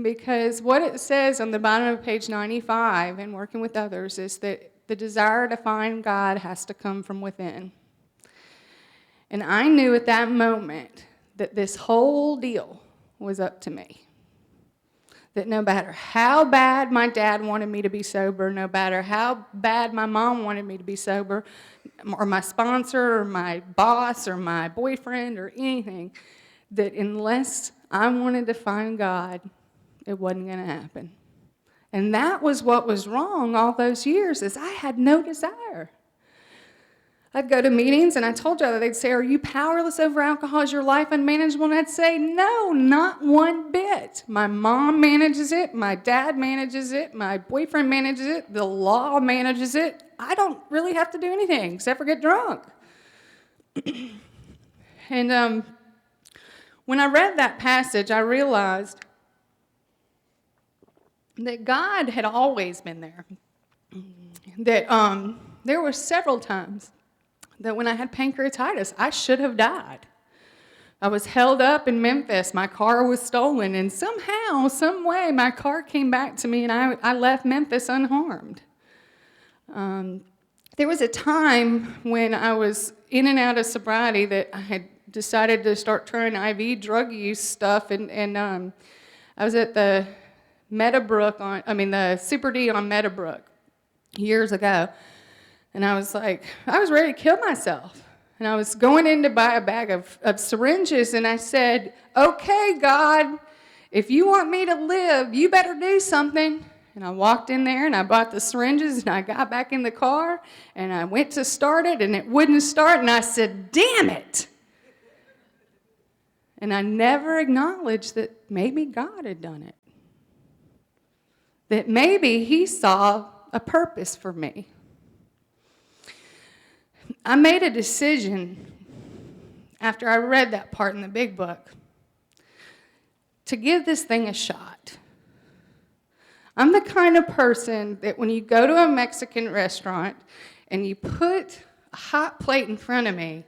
because what it says on the bottom of page 95 in Working with Others is that the desire to find God has to come from within. And I knew at that moment that this whole deal was up to me. That no matter how bad my dad wanted me to be sober, no matter how bad my mom wanted me to be sober, or my sponsor, or my boss, or my boyfriend, or anything, that unless I wanted to find God, it wasn't going to happen. And that was what was wrong all those years, is I had no desire. I'd go to meetings, and I told you, they'd say, are you powerless over alcohol? Is your life unmanageable? And I'd say, no, not one bit. My mom manages it. My dad manages it. My boyfriend manages it. The law manages it. I don't really have to do anything except for get drunk. And when I read that passage, I realized that God had always been there. That there were several times that when I had pancreatitis, I should have died. I was held up in Memphis. My car was stolen, and somehow, some way, my car came back to me, and I left Memphis unharmed. There was a time when I was in and out of sobriety that I had decided to start trying IV drug use stuff, and I was at the the Super D on Meadowbrook years ago. And I was ready to kill myself. And I was going in to buy a bag of syringes, and I said, okay, God, if you want me to live, you better do something. And I walked in there, and I bought the syringes, and I got back in the car, and I went to start it, and it wouldn't start, and I said, damn it. And I never acknowledged that maybe God had done it. That maybe he saw a purpose for me. I made a decision after I read that part in the big book to give this thing a shot. I'm the kind of person that when you go to a Mexican restaurant and you put a hot plate in front of me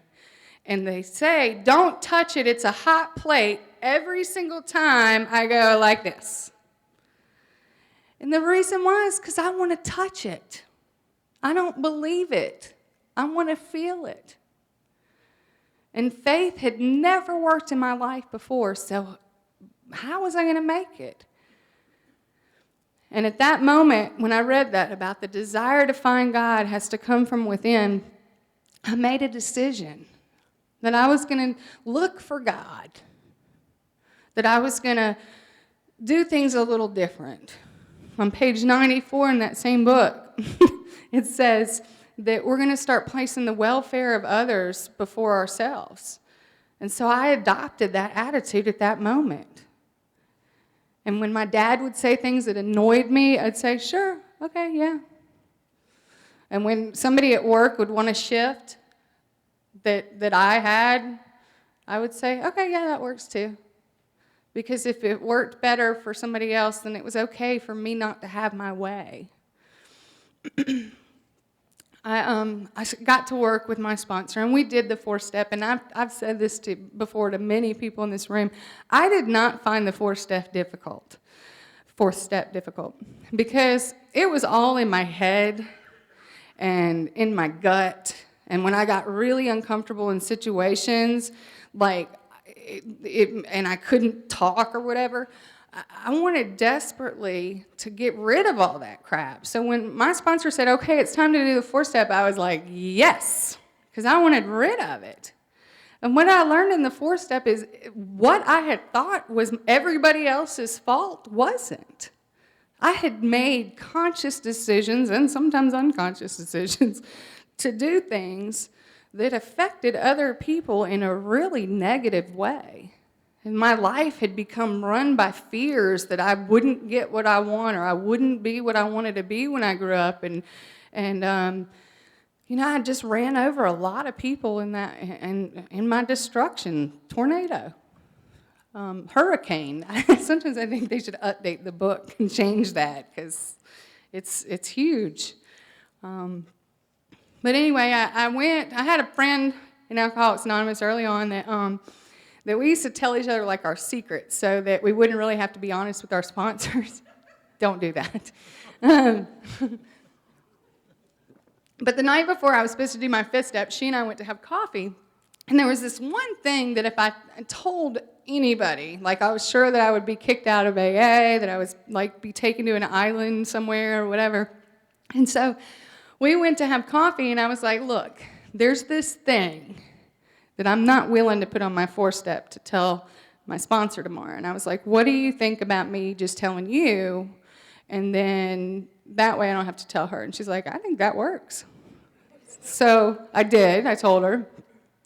and they say, don't touch it, it's a hot plate, every single time I go like this. And the reason why is because I want to touch it. I don't believe it. I want to feel it. And faith had never worked in my life before, so how was I going to make it? And at that moment, when I read that about the desire to find God has to come from within, I made a decision that I was going to look for God, that I was going to do things a little different. On page 94 in that same book, it says that we're going to start placing the welfare of others before ourselves. And so I adopted that attitude at that moment. And when my dad would say things that annoyed me, I'd say, sure, okay, yeah. And when somebody at work would want to shift that I had, I would say, okay, yeah, that works too. Because if it worked better for somebody else, then it was okay for me not to have my way. I got to work with my sponsor, and we did the 4-step, and I've said this before to many people in this room. I did not find the 4-step difficult, because it was all in my head and in my gut, and when I got really uncomfortable in situations, like and I couldn't talk or whatever. I wanted desperately to get rid of all that crap. So when my sponsor said, okay, it's time to do the 4-step, I was like, yes, because I wanted rid of it. And what I learned in the 4-step is what I had thought was everybody else's fault wasn't. I had made conscious decisions, and sometimes unconscious decisions, to do things that affected other people in a really negative way. And my life had become run by fears that I wouldn't get what I want, or I wouldn't be what I wanted to be when I grew up. And I just ran over a lot of people in that, and in my destruction, tornado, hurricane. Sometimes I think they should update the book and change that, because it's huge. But anyway, I had a friend in Alcoholics Anonymous early on that we used to tell each other like our secrets so that we wouldn't really have to be honest with our sponsors. Don't do that. But the night before I was supposed to do my 5th step, she and I went to have coffee. And there was this one thing that if I told anybody, like I was sure that I would be kicked out of AA, that I was like be taken to an island somewhere or whatever. And so we went to have coffee, and I was like, look, there's this thing that I'm not willing to put on my 4-step to tell my sponsor tomorrow. And I was like, what do you think about me just telling you? And then that way I don't have to tell her. And she's like, I think that works. So I did. I told her.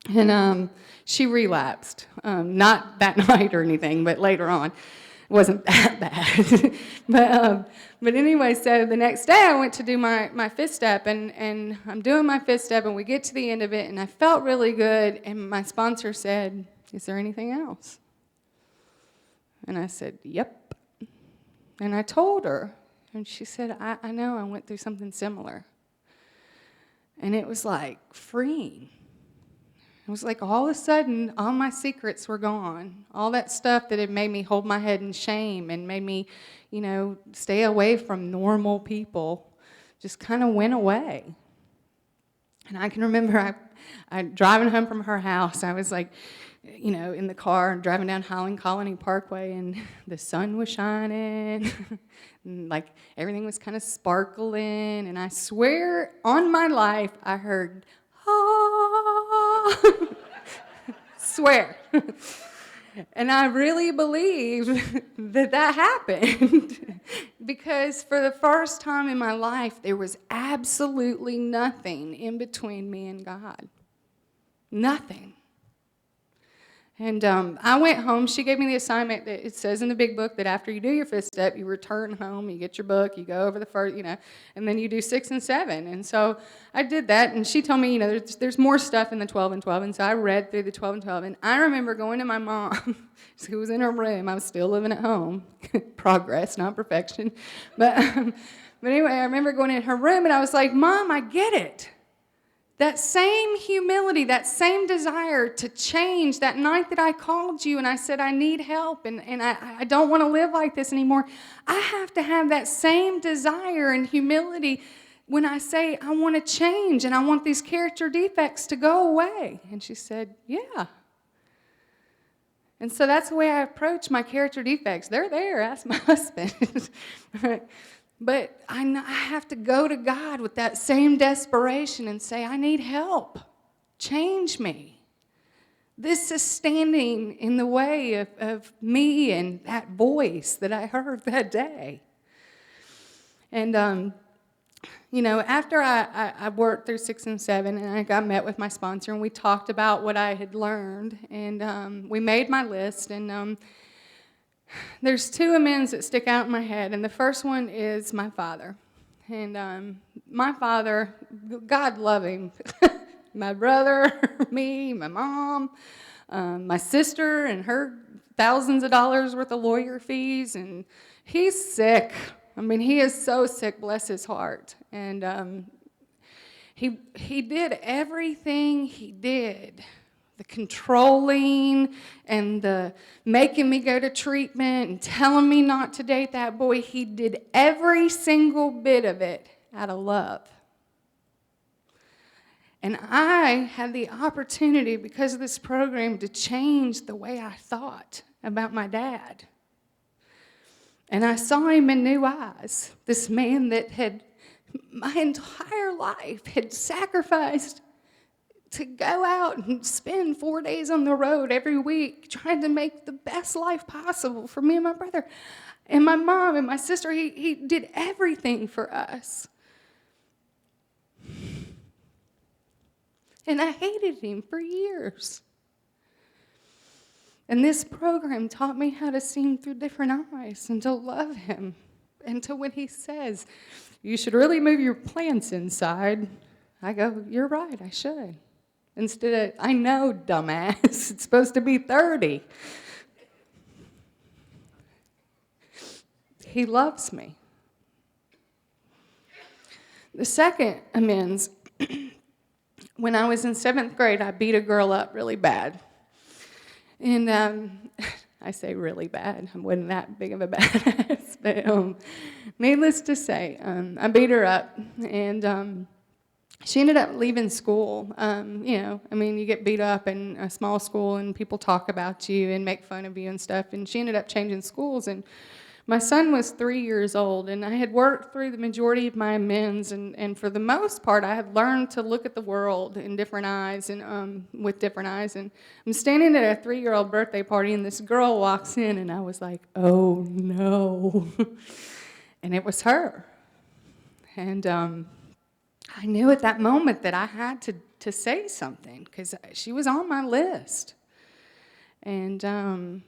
And she relapsed. Not that night or anything, but later on. It wasn't that bad. But anyway, so the next day I went to do my 5th step, and I'm doing my 5th step, and we get to the end of it, and I felt really good, and my sponsor said, is there anything else? And I said, yep. And I told her, and she said, I know, I went through something similar. And it was like freeing. It was like all of a sudden, all my secrets were gone. All that stuff that had made me hold my head in shame and made me, stay away from normal people just kind of went away. And I can remember I driving home from her house, I was like, in the car driving down Highland Colony Parkway, and the sun was shining, and like everything was kind of sparkling, and I swear on my life I heard, ah, swear. And I really believe that happened because for the first time in my life, there was absolutely nothing in between me and God. Nothing. And I went home. She gave me the assignment that it says in the big book that after you do your 5th step, you return home, you get your book, you go over the first, and then you do 6 and 7. And so I did that, and she told me, there's more stuff in the 12 and 12. And so I read through the 12 and 12. And I remember going to my mom, who was in her room. I was still living at home. Progress, not perfection. But anyway, I remember going in her room, and I was like, Mom, I get it. That same humility, that same desire to change, that night that I called you and I said, I need help and I don't want to live like this anymore. I have to have that same desire and humility when I say I want to change and I want these character defects to go away. And she said, yeah. And so that's the way I approach my character defects. They're there, ask my husband. But I have to go to God with that same desperation and say, I need help. Change me. This is standing in the way of me and that voice that I heard that day. And, after I worked through 6 and 7, and I got met with my sponsor, and we talked about what I had learned, and we made my list, and there's 2 amends that stick out in my head, and the first one is my father. And my father, God love him, my brother, me, my mom, my sister, and her thousands of dollars worth of lawyer fees, and he's sick. I mean, he is so sick, bless his heart. And he did everything he did. The controlling and the making me go to treatment and telling me not to date that boy, he did every single bit of it out of love. And I had the opportunity, because of this program, to change the way I thought about my dad. And I saw him in new eyes, this man that had, my entire life, had sacrificed to go out and spend 4 days on the road every week trying to make the best life possible for me and my brother and my mom and my sister. He did everything for us. And I hated him for years. And this program taught me how to see him through different eyes and to love him. And to when he says, you should really move your plants inside, I go, you're right, I should. Instead of, I know, dumbass, it's supposed to be 30. He loves me. The second amends, when I was in 7th grade, I beat a girl up really bad. And I say really bad. I wasn't that big of a badass. But needless to say, I beat her up. And she ended up leaving school. You get beat up in a small school and people talk about you and make fun of you and stuff. And she ended up changing schools. And my son was 3 years old, and I had worked through the majority of my amends, and for the most part, I had learned to look at the world in different eyes and with different eyes. And I'm standing at a 3-year-old birthday party, and this girl walks in, and I was like, oh no, and it was her. And I knew at that moment that I had to say something because she was on my list. And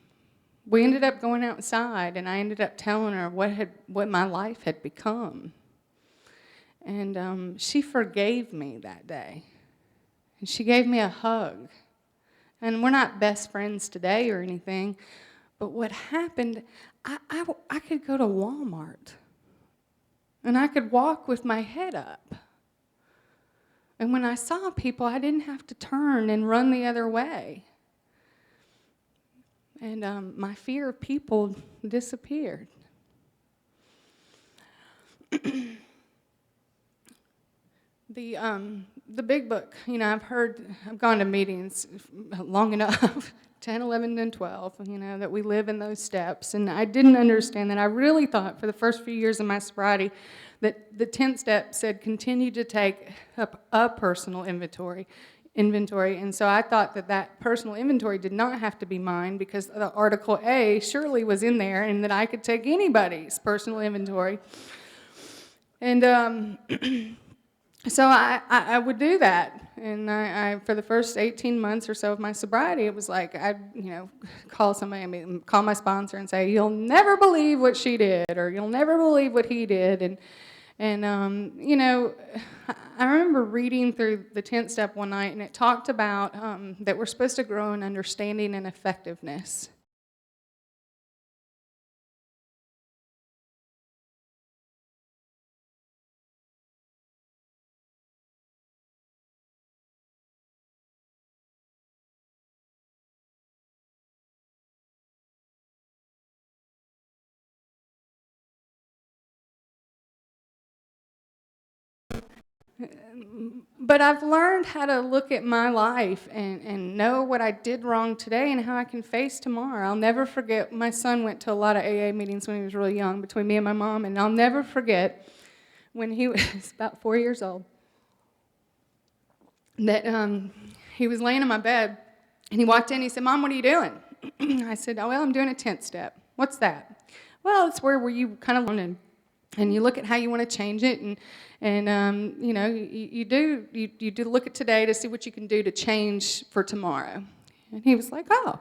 we ended up going outside, and I ended up telling her what my life had become. And she forgave me that day. And she gave me a hug. And we're not best friends today or anything, but what happened, I could go to Walmart, and I could walk with my head up. And when I saw people, I didn't have to turn and run the other way. And my fear of people disappeared. The big book, I've gone to meetings long enough, 10, 11, and 12, that we live in those steps. And I didn't understand that. I really thought for the first few years of my sobriety that the 10th step said continue to take up a personal inventory. And so I thought that personal inventory did not have to be mine because the Article A surely was in there and that I could take anybody's personal inventory. And so I would do that. And I for the first 18 months or so of my sobriety, it was like I'd call somebody, call my sponsor and say, you'll never believe what she did, or you'll never believe what he did. And I remember reading through the 10th step one night, and it talked about that we're supposed to grow in understanding and effectiveness. But I've learned how to look at my life and know what I did wrong today and how I can face tomorrow. I'll never forget, my son went to a lot of AA meetings when he was really young, between me and my mom, and I'll never forget when he was about 4 years old, that he was laying in my bed, and he walked in, he said, Mom, what are you doing? I said, oh, well, I'm doing a 10th step. What's that? Well, it's where you kind of learn and you look at how you want to change it, and you do look at today to see what you can do to change for tomorrow. And he was like, oh,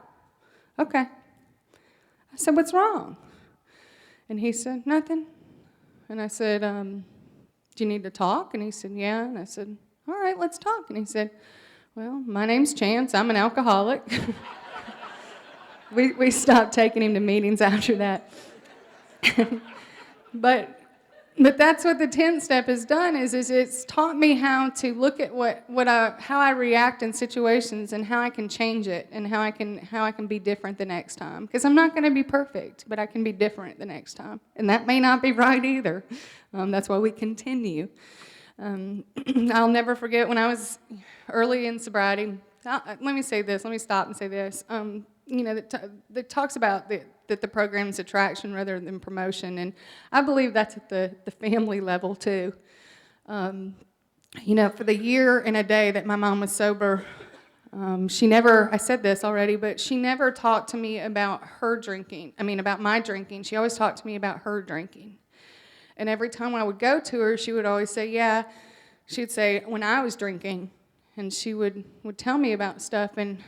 okay. I said, what's wrong? And he said, nothing. And I said, do you need to talk? And he said, yeah. And I said, all right, let's talk. And he said, well, my name's Chance. I'm an alcoholic. We stopped taking him to meetings after that. But that's what the 10th step has done, is it's taught me how to look at how I react in situations and how I can change it and how I can be different the next time. Because I'm not going to be perfect, but I can be different the next time. And that may not be right either. That's why we continue. I'll never forget when I was early in sobriety. Let me say this. Let me stop and say this. That talks about that the program's attraction rather than promotion, and I believe that's at the family level too. For the year and a day that my mom was sober, she never, I said this already, but she never talked to me about about my drinking. She always talked to me about her drinking. And every time I would go to her, she would always say, yeah. She'd say, when I was drinking, and she would tell me about stuff, and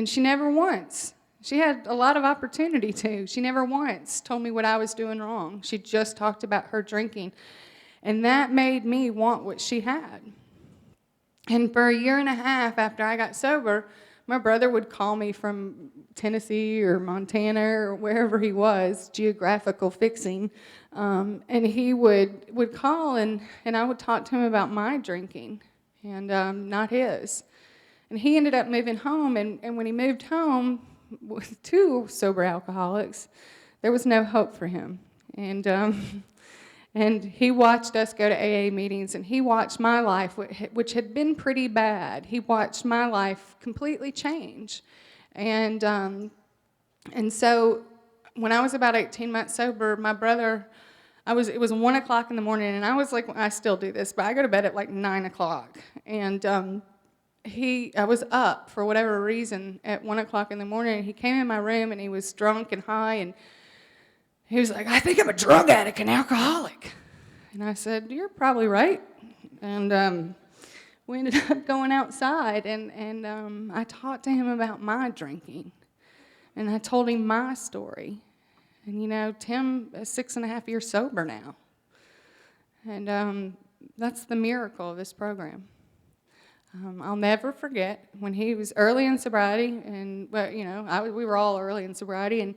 she never once, she had a lot of opportunity to, she never once told me what I was doing wrong. She just talked about her drinking. And that made me want what she had. And for a year and a half after I got sober, my brother would call me from Tennessee or Montana or wherever he was, geographical fixing, and he would call and I would talk to him about my drinking and not his. And he ended up moving home, and when he moved home with 2 sober alcoholics, there was no hope for him. And he watched us go to AA meetings, and he watched my life, which had been pretty bad. He watched my life completely change. And so when I was about 18 months sober, my brother, it was 1 o'clock in the morning, and I was like, I still do this, but I go to bed at like 9 o'clock. And I was up for whatever reason at 1 o'clock in the morning, and he came in my room, and he was drunk and high, and he was like, I think I'm a drug addict and alcoholic. And I said, you're probably right. And we ended up going outside, and I talked to him about my drinking. And I told him my story. And, Tim is 6.5 years sober now. And that's the miracle of this program. I'll never forget when he was early in sobriety, we were all early in sobriety, and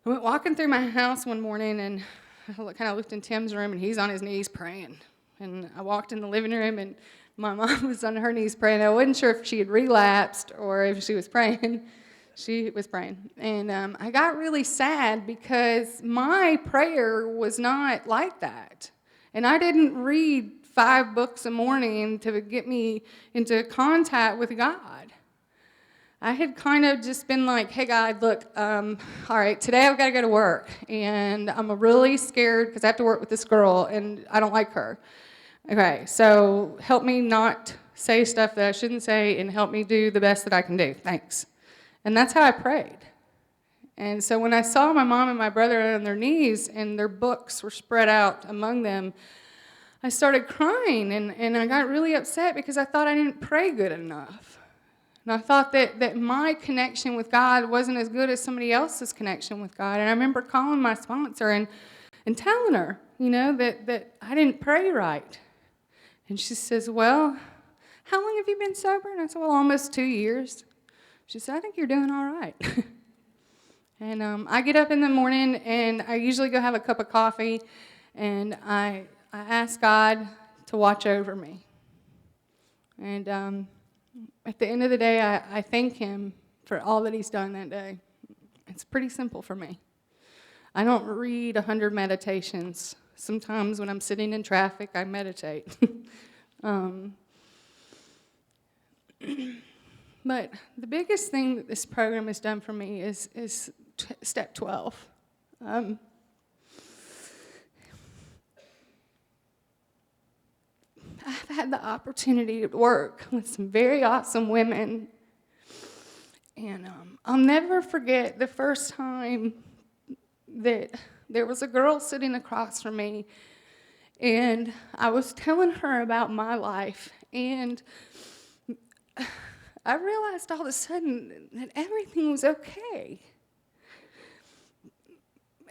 I went walking through my house one morning, and I kind of looked in Tim's room, and he's on his knees praying. And I walked in the living room, and my mom was on her knees praying. I wasn't sure if she had relapsed or if she was praying. She was praying. And I got really sad because my prayer was not like that. And I didn't read 5 books a morning to get me into contact with God. I had kind of just been like, hey, God, look, all right, today I've got to go to work, and I'm really scared because I have to work with this girl, and I don't like her. Okay, so help me not say stuff that I shouldn't say, and help me do the best that I can do. Thanks. And that's how I prayed. And so when I saw my mom and my brother on their knees, and their books were spread out among them, I started crying, and I got really upset because I thought I didn't pray good enough. And I thought that my connection with God wasn't as good as somebody else's connection with God. And I remember calling my sponsor and telling her, that I didn't pray right. And she says, well, how long have you been sober? And I said, well, almost 2 years. She said, I think you're doing all right. And I get up in the morning, and I usually go have a cup of coffee, and I ask God to watch over me. And at the end of the day, I thank him for all that he's done that day. It's pretty simple for me. I don't read 100 meditations. Sometimes when I'm sitting in traffic, I meditate. But the biggest thing that this program has done for me is step 12. I've had the opportunity to work with some very awesome women, and I'll never forget the first time that there was a girl sitting across from me, and I was telling her about my life, and I realized all of a sudden that everything was okay,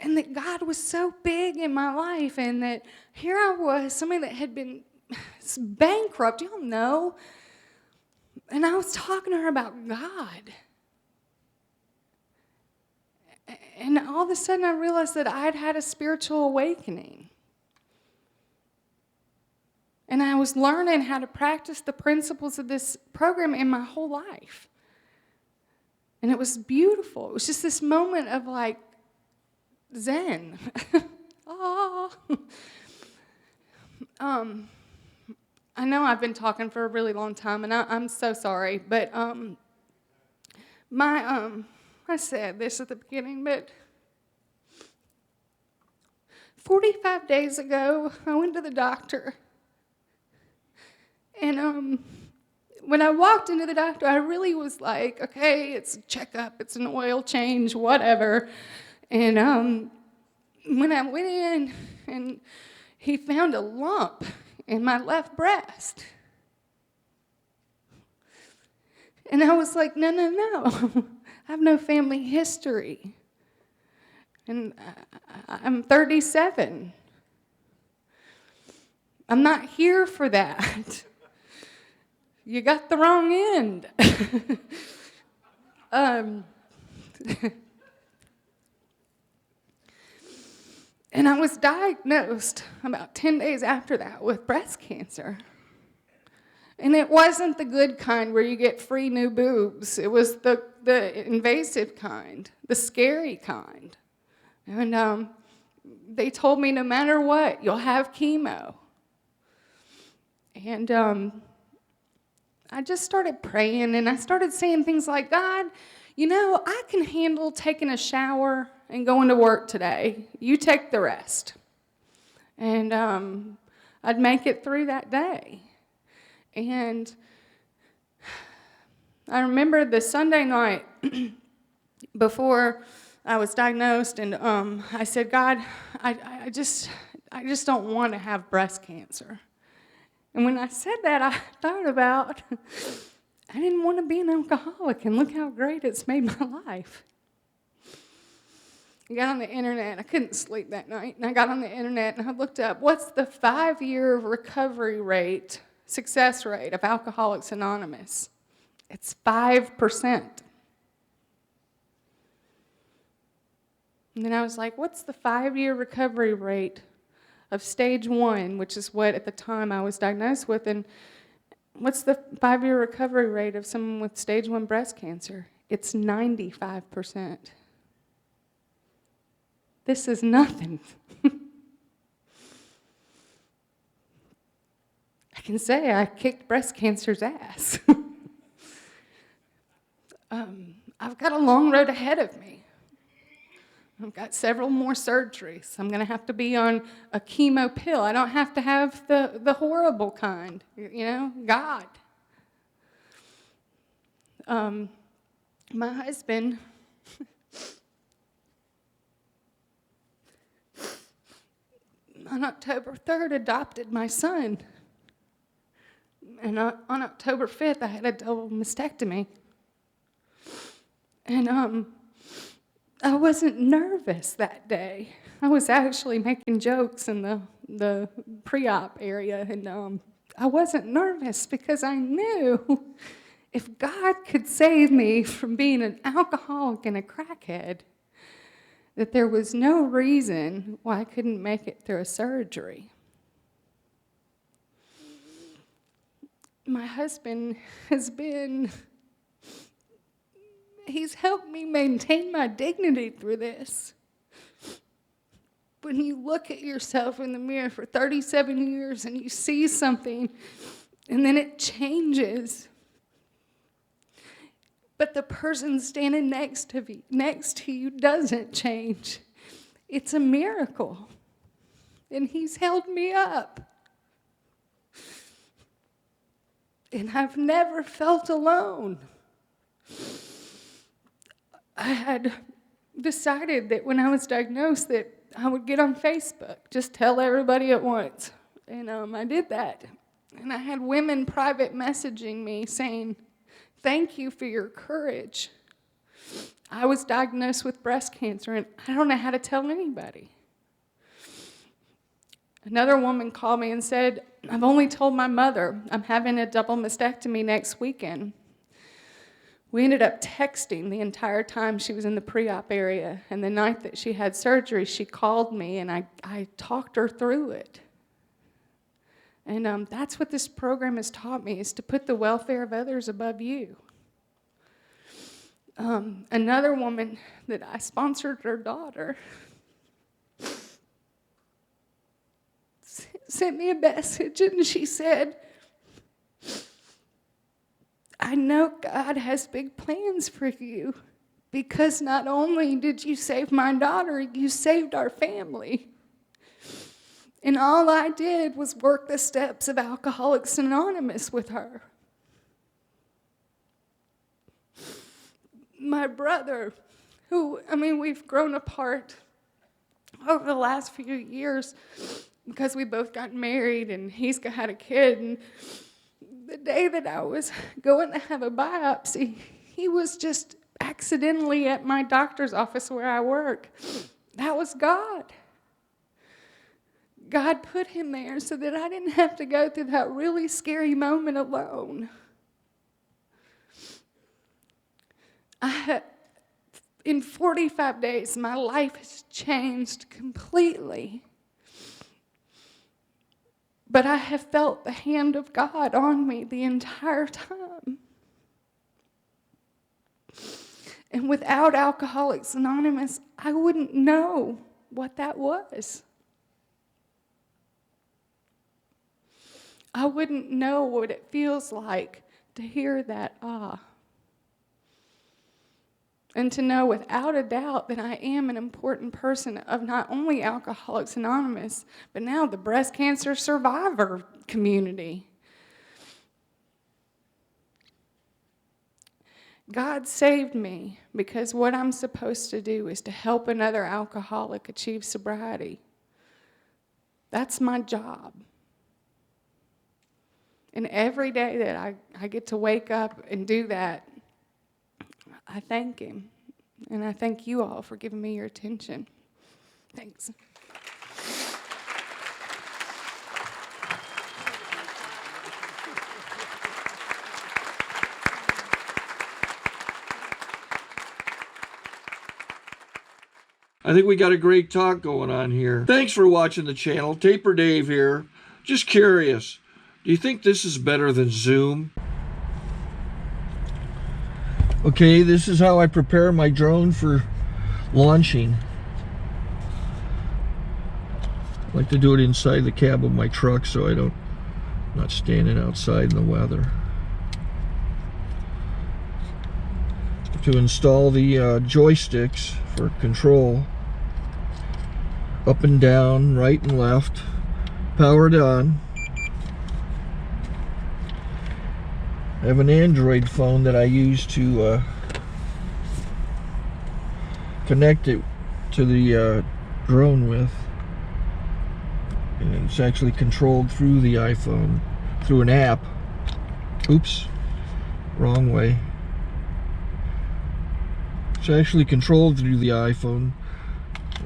and that God was so big in my life, and that here I was, somebody that had been bankrupt, you don't know. And I was talking to her about God. And all of a sudden I realized that I'd had a spiritual awakening. And I was learning how to practice the principles of this program in my whole life. And it was beautiful. It was just this moment of like Zen. Oh. I know I've been talking for a really long time, and I'm so sorry, but I said this at the beginning, but 45 days ago, I went to the doctor, and when I walked into the doctor, I really was like, okay, it's a checkup, it's an oil change, whatever, and when I went in, and he found a lump in my left breast. And I was like, no, no, no. I have no family history. And I'm 37. I'm not here for that. You got the wrong end. And I was diagnosed about 10 days after that with breast cancer. And it wasn't the good kind where you get free new boobs. It was the invasive kind, the scary kind. And they told me no matter what, you'll have chemo. And I just started praying, and I started saying things like, God, you know, I can handle taking a shower and going to work today. You take the rest. And I'd make it through that day. And I remember the Sunday night before I was diagnosed, and I said, God, I just don't want to have breast cancer. And when I said that, I thought about, I didn't want to be an alcoholic, and look how great it's made my life. I got on the internet. I couldn't sleep that night, and I got on the internet, and I looked up, what's the 5-year recovery rate, success rate of Alcoholics Anonymous? It's 5%. And then I was like, what's the 5-year recovery rate of stage 1, which is what at the time I was diagnosed with, and what's the 5-year recovery rate of someone with stage 1 breast cancer? It's 95%. This is nothing. I can say I kicked breast cancer's ass. I've got a long road ahead of me. I've got several more surgeries. I'm going to have to be on a chemo pill. I don't have to have the horrible kind, you know, God. My husband, on October 3rd, adopted my son. And on October 5th, I had a double mastectomy. And I wasn't nervous that day. I was actually making jokes in the pre-op area, and I wasn't nervous because I knew if God could save me from being an alcoholic and a crackhead, that there was no reason why I couldn't make it through a surgery. My husband he's helped me maintain my dignity through this. When you look at yourself in the mirror for 37 years and you see something and then it changes, but the person standing next to you doesn't change, it's a miracle. And he's held me up. And I've never felt alone. I had decided that when I was diagnosed that I would get on Facebook, just tell everybody at once. And I did that. And I had women private messaging me saying, thank you for your courage. I was diagnosed with breast cancer, and I don't know how to tell anybody. Another woman called me and said, I've only told my mother I'm having a double mastectomy next weekend. We ended up texting the entire time she was in the pre-op area, and the night that she had surgery, she called me, and I talked her through it. And that's what this program has taught me, is to put the welfare of others above you. Another woman that I sponsored her daughter sent me a message, and she said, I know God has big plans for you, because not only did you save my daughter, you saved our family. And all I did was work the steps of Alcoholics Anonymous with her. My brother, we've grown apart over the last few years because we both got married and he's had a kid. And the day that I was going to have a biopsy, he was just accidentally at my doctor's office where I work. That was God. God put him there so that I didn't have to go through that really scary moment alone. In 45 days, my life has changed completely. But I have felt the hand of God on me the entire time. And without Alcoholics Anonymous, I wouldn't know what that was. I wouldn't know what it feels like to hear that and to know without a doubt that I am an important person of not only Alcoholics Anonymous, but now the breast cancer survivor community. God saved me because what I'm supposed to do is to help another alcoholic achieve sobriety. That's my job. And every day that I get to wake up and do that, I thank him. And I thank you all for giving me your attention. Thanks. I think we got a great talk going on here. Thanks for watching the channel. Taper Dave here. Just curious, do you think this is better than Zoom? Okay, this is how I prepare my drone for launching. I like to do it inside the cab of my truck so I'm not standing outside in the weather. To install the joysticks for control, up and down, right and left, powered on. I have an Android phone that I use to connect it to the drone with, and it's actually controlled through the iPhone, through an app. Oops, wrong way. It's actually controlled through the iPhone,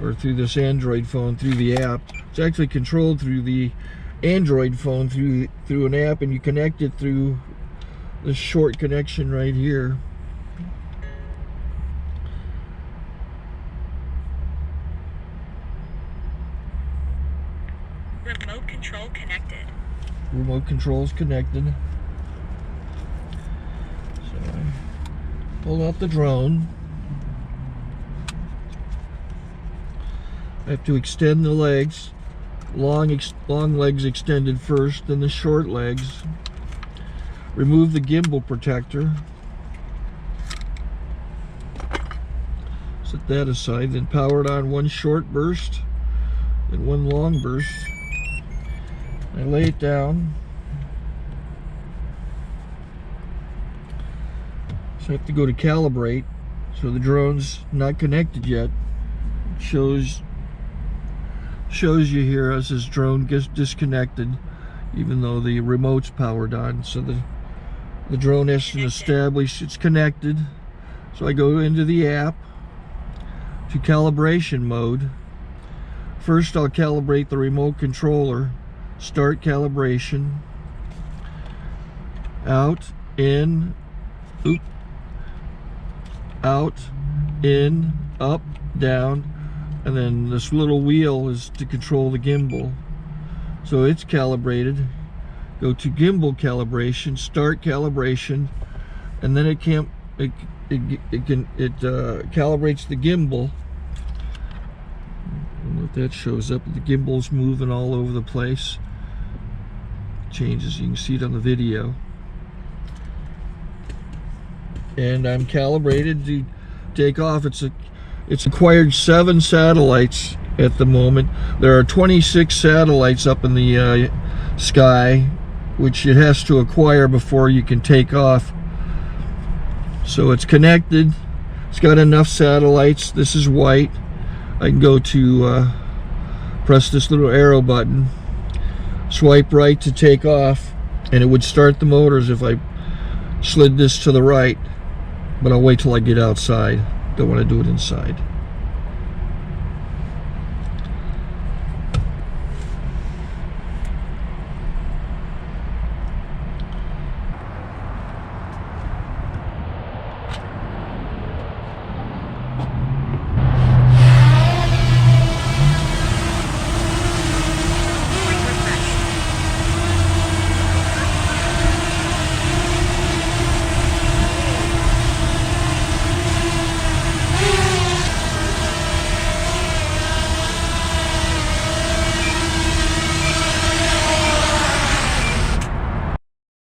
or through this Android phone, through the app. It's actually controlled through the Android phone, through an app, and you connect it through this short connection right here. Remote control connected. Remote control's connected. So I pull out the drone. I have to extend the legs. Long legs extended first, then the short legs. Remove the gimbal protector. Set that aside, then power it on one short burst and one long burst. I lay it down. So I have to go to calibrate. So the drone's not connected yet. It shows you here as this drone gets disconnected, even though the remote's powered on. So the drone has to establish it's connected. So I go into the app to calibration mode. First I'll calibrate the remote controller. Start calibration. Out, in, out, in, up, down, and then this little wheel is to control the gimbal. So it's calibrated. Go to gimbal calibration, start calibration, and then it calibrates the gimbal. I don't know if that shows up. The gimbal's moving all over the place. Changes, you can see it on the video. and I'm calibrated to take off. It's acquired 7 satellites at the moment. There are 26 satellites up in the sky, which it has to acquire before you can take off. So it's connected. It's got enough satellites. This is white. I can go to press this little arrow button, swipe right to take off, and it would start the motors if I slid this to the right, but I'll wait till I get outside. Don't want to do it inside.